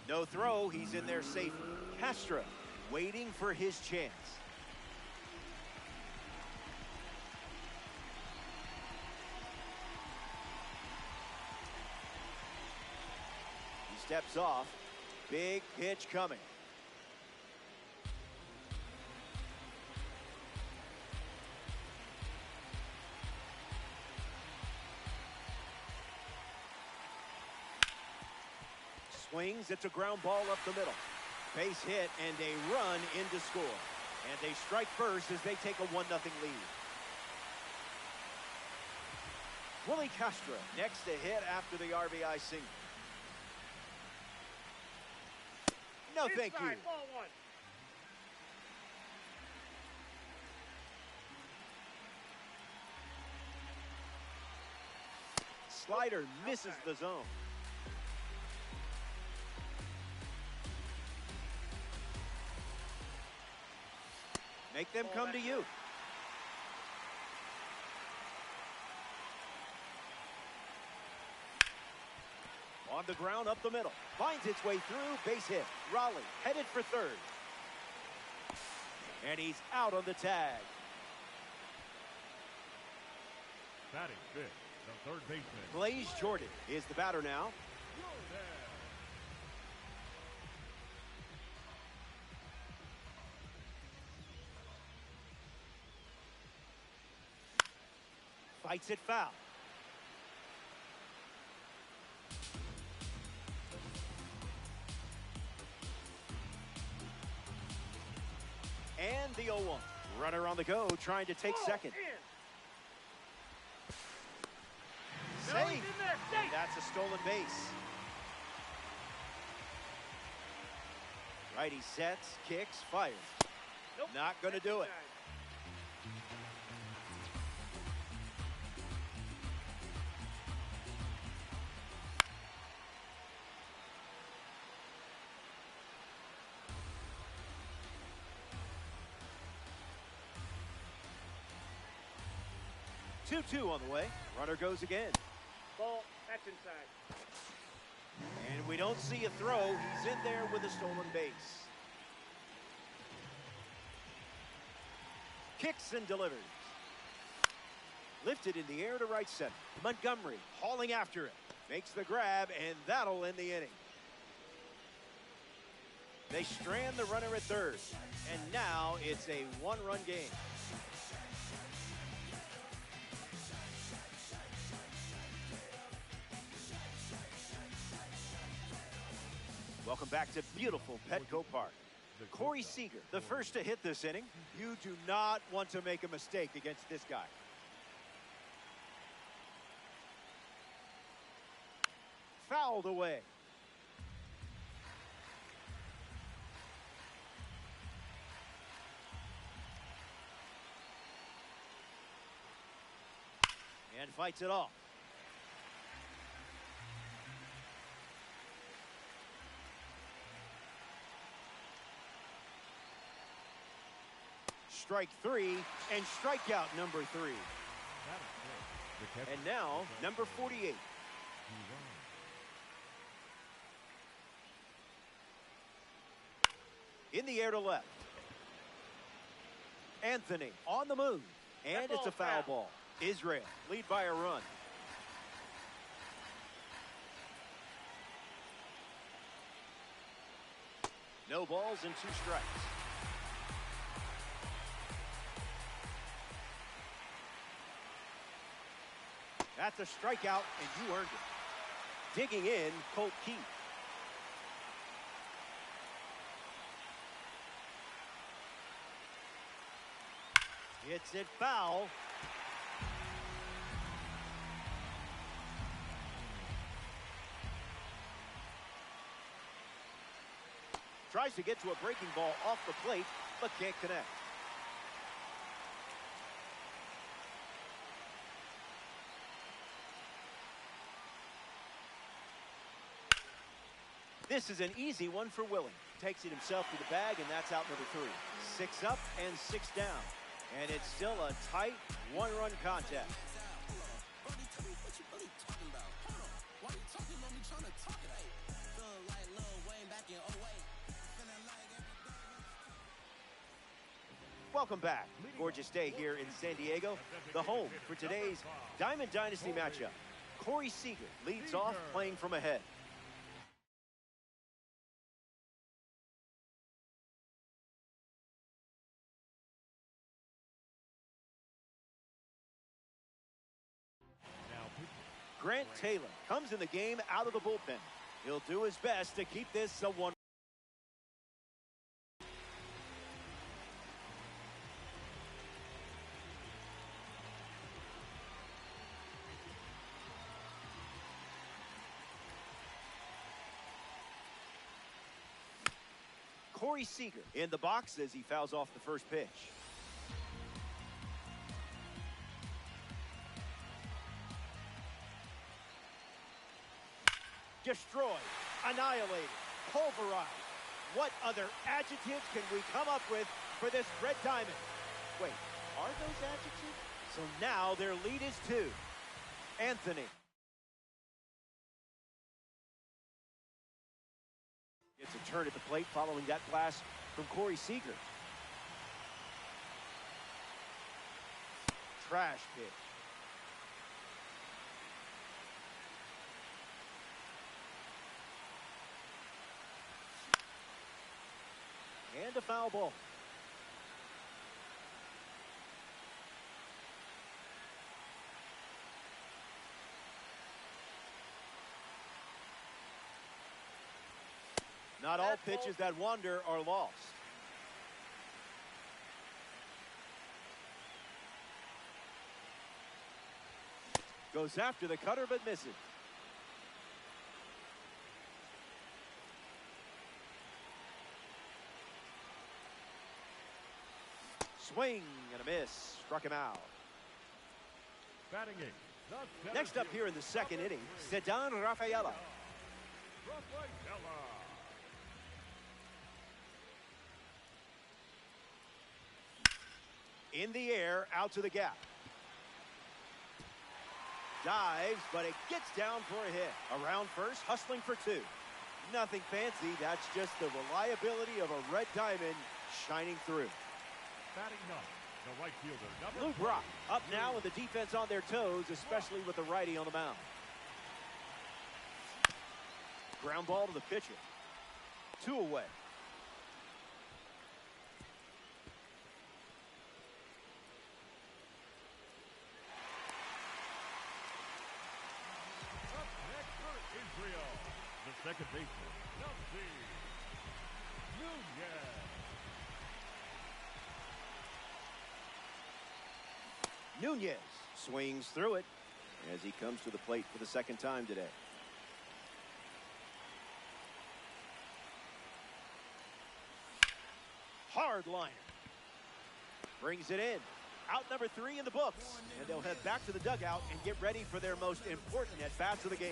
No throw, he's in there safely. Castro waiting for his chance. He steps off. Big pitch coming. Swings, it's a ground ball up the middle. Base hit and a run in to score. And they strike first as they take a 1-0 lead. Willie Castro next to hit after the RBI single. No, thank you. Ball one. Slider misses the zone. Make them come to you. On the ground up the middle. Finds its way through. Base hit. Raleigh headed for third. And he's out on the tag. Batting fifth, the third baseman. Blaze Jordan is the batter now. Fights it foul. And the 0-1. Runner on the go, trying to take second. No, he's Safe. in there. Safe. That's a stolen base. Righty sets, kicks, fires. Nope. Not going to do it. 2-2 on the way. Runner goes again. Ball, that's inside. And we don't see a throw. He's in there with a stolen base. Kicks and delivers. Lifted in the air to right center. Montgomery hauling after it. Makes the grab, and that'll end the inning. They strand the runner at third. And now it's a one-run game. Welcome back to beautiful Petco Park. Corey Seager, the first to hit this inning. You do not want to make a mistake against this guy. Fouled away. And fights it off. Strike three and strikeout number 3. And now number 48. In the air to left. Anthony on the move. And it's a foul ball. Israel lead by a run. No balls and 2 strikes. That's a strikeout, and you earned it. Digging in, Colt Keith. Hits it foul. Tries to get to a breaking ball off the plate, but can't connect. This is an easy one for Willie. Takes it himself to the bag, and that's out number 3. 6 up and 6 down. And it's still a tight one-run contest. Welcome back. Gorgeous day here in San Diego, the home for today's Diamond Dynasty matchup. Corey Seager leads off playing from ahead. Grant Taylor comes in the game out of the bullpen. He'll do his best to keep this a one. Corey Seager in the box as he fouls off the first pitch. Destroyed, annihilated, pulverized. What other adjectives can we come up with for this red diamond? Wait, are those adjectives? So now their lead is 2. Anthony. It's a turn at the plate following that blast from Corey Seager. Trash pitch. And a foul ball. Not all pitches that wander are lost. Goes after the cutter but misses. Swing and a miss. Struck him out. Batting eighth. Next up here in the second inning, Ceddanne Rafaela. In the air, out to the gap. Dives, but it gets down for a hit. Around first, hustling for 2. Nothing fancy, that's just the reliability of a red diamond shining through. Batting ninth, the right fielder, Lou Brock up now with the defense on their toes, especially with the righty on the mound. Ground ball to the pitcher. 2 away. Up next for Israel, the second baseman, Nelson Nunez. Nunez swings through it as he comes to the plate for the second time today. Hard liner. Brings it in. Out number 3 in the books. And they'll head back to the dugout and get ready for their most important at-bats of the game.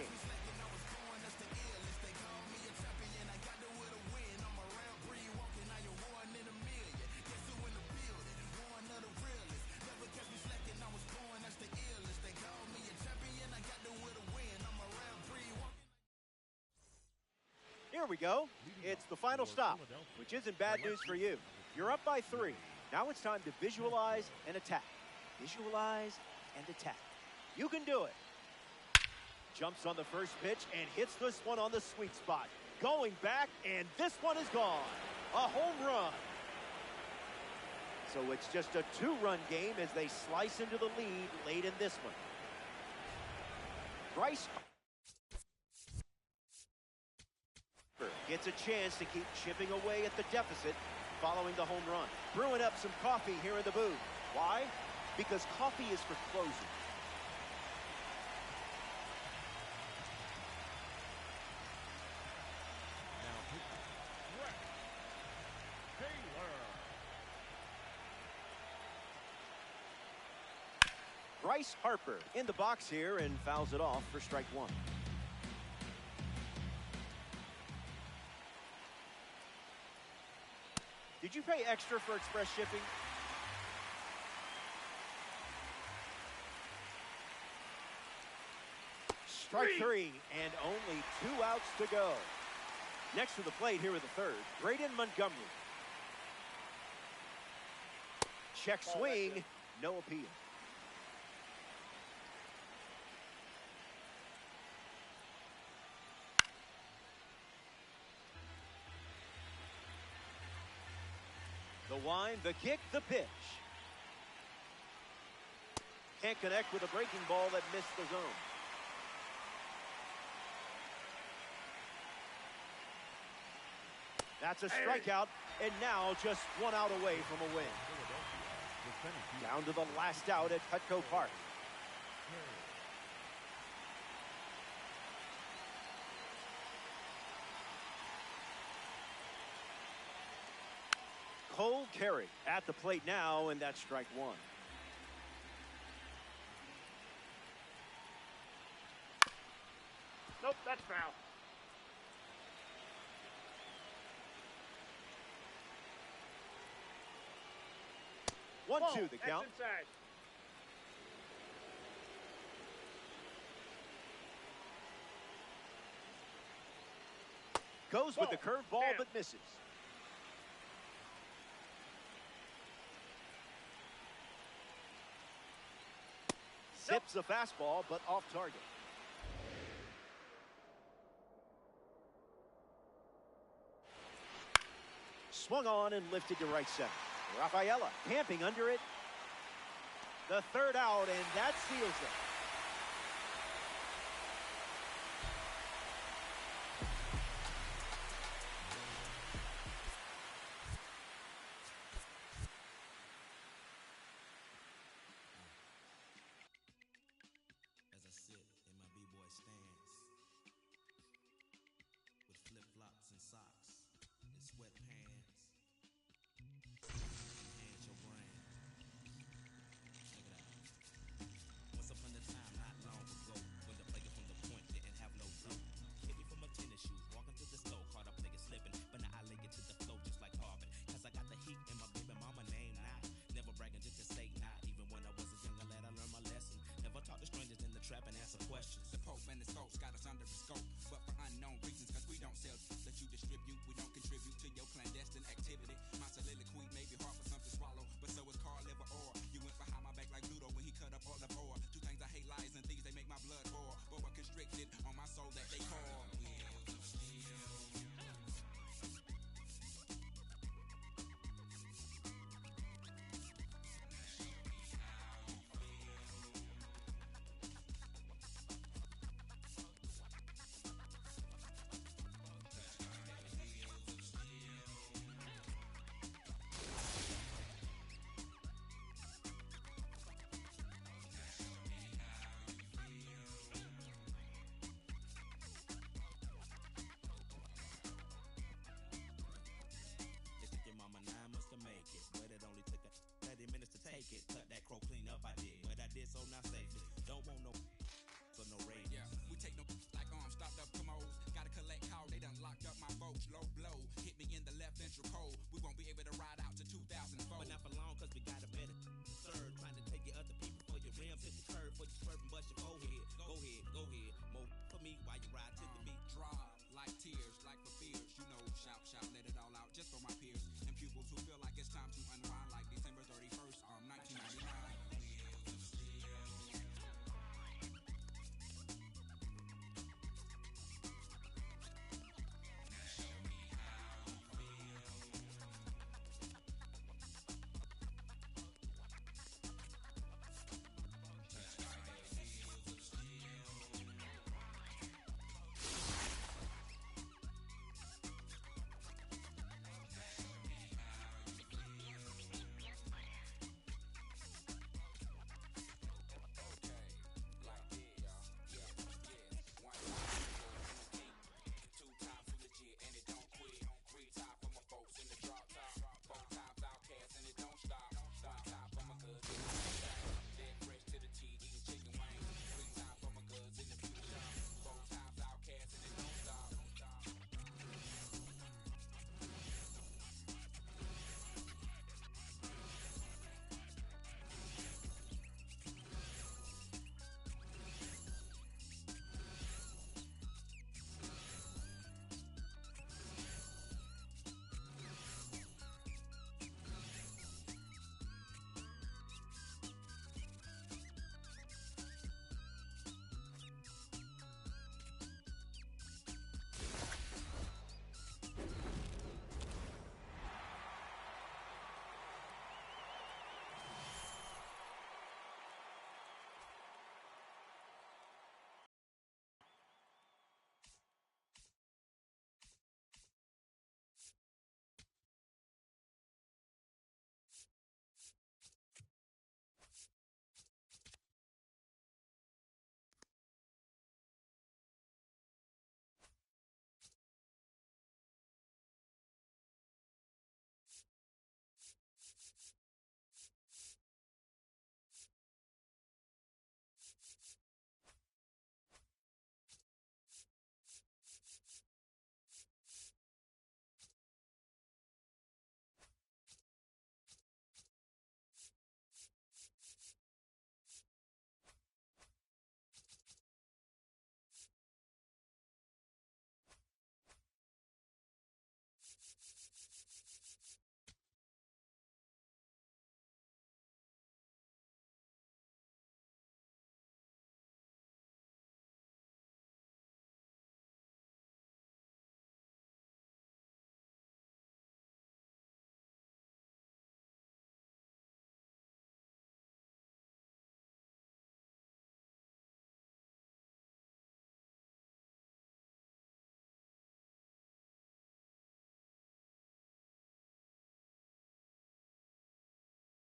Here we go. It's the final stop, which isn't bad news for you. You're up by 3. Now it's time to visualize and attack. Visualize and attack. You can do it. Jumps on the first pitch and hits this one on the sweet spot. Going back, and this one is gone. A home run. So it's just a 2-run game as they slice into the lead late in this one. Bryce gets a chance to keep chipping away at the deficit following the home run. Brewing up some coffee here in the booth. Why? Because coffee is for closers. Bryce Harper in the box here and fouls it off for strike 1. Did you pay extra for express shipping? Strike three, and only 2 outs to go. Next to the plate here with the third, Braden Montgomery. Check swing, no appeal. The wind, the kick, the pitch. Can't connect with a breaking ball that missed the zone. That's a strikeout, and now just 1 out away from a win. Down to the last out at Petco Park. Cole Carey at the plate now, and that's strike one. Nope, that's foul. 1-2 the count. That's inside. Goes with the curveball, but misses. Zips a fastball, but off target. Swung on and lifted to right center. Rafaela camping under it. The third out, and that seals it.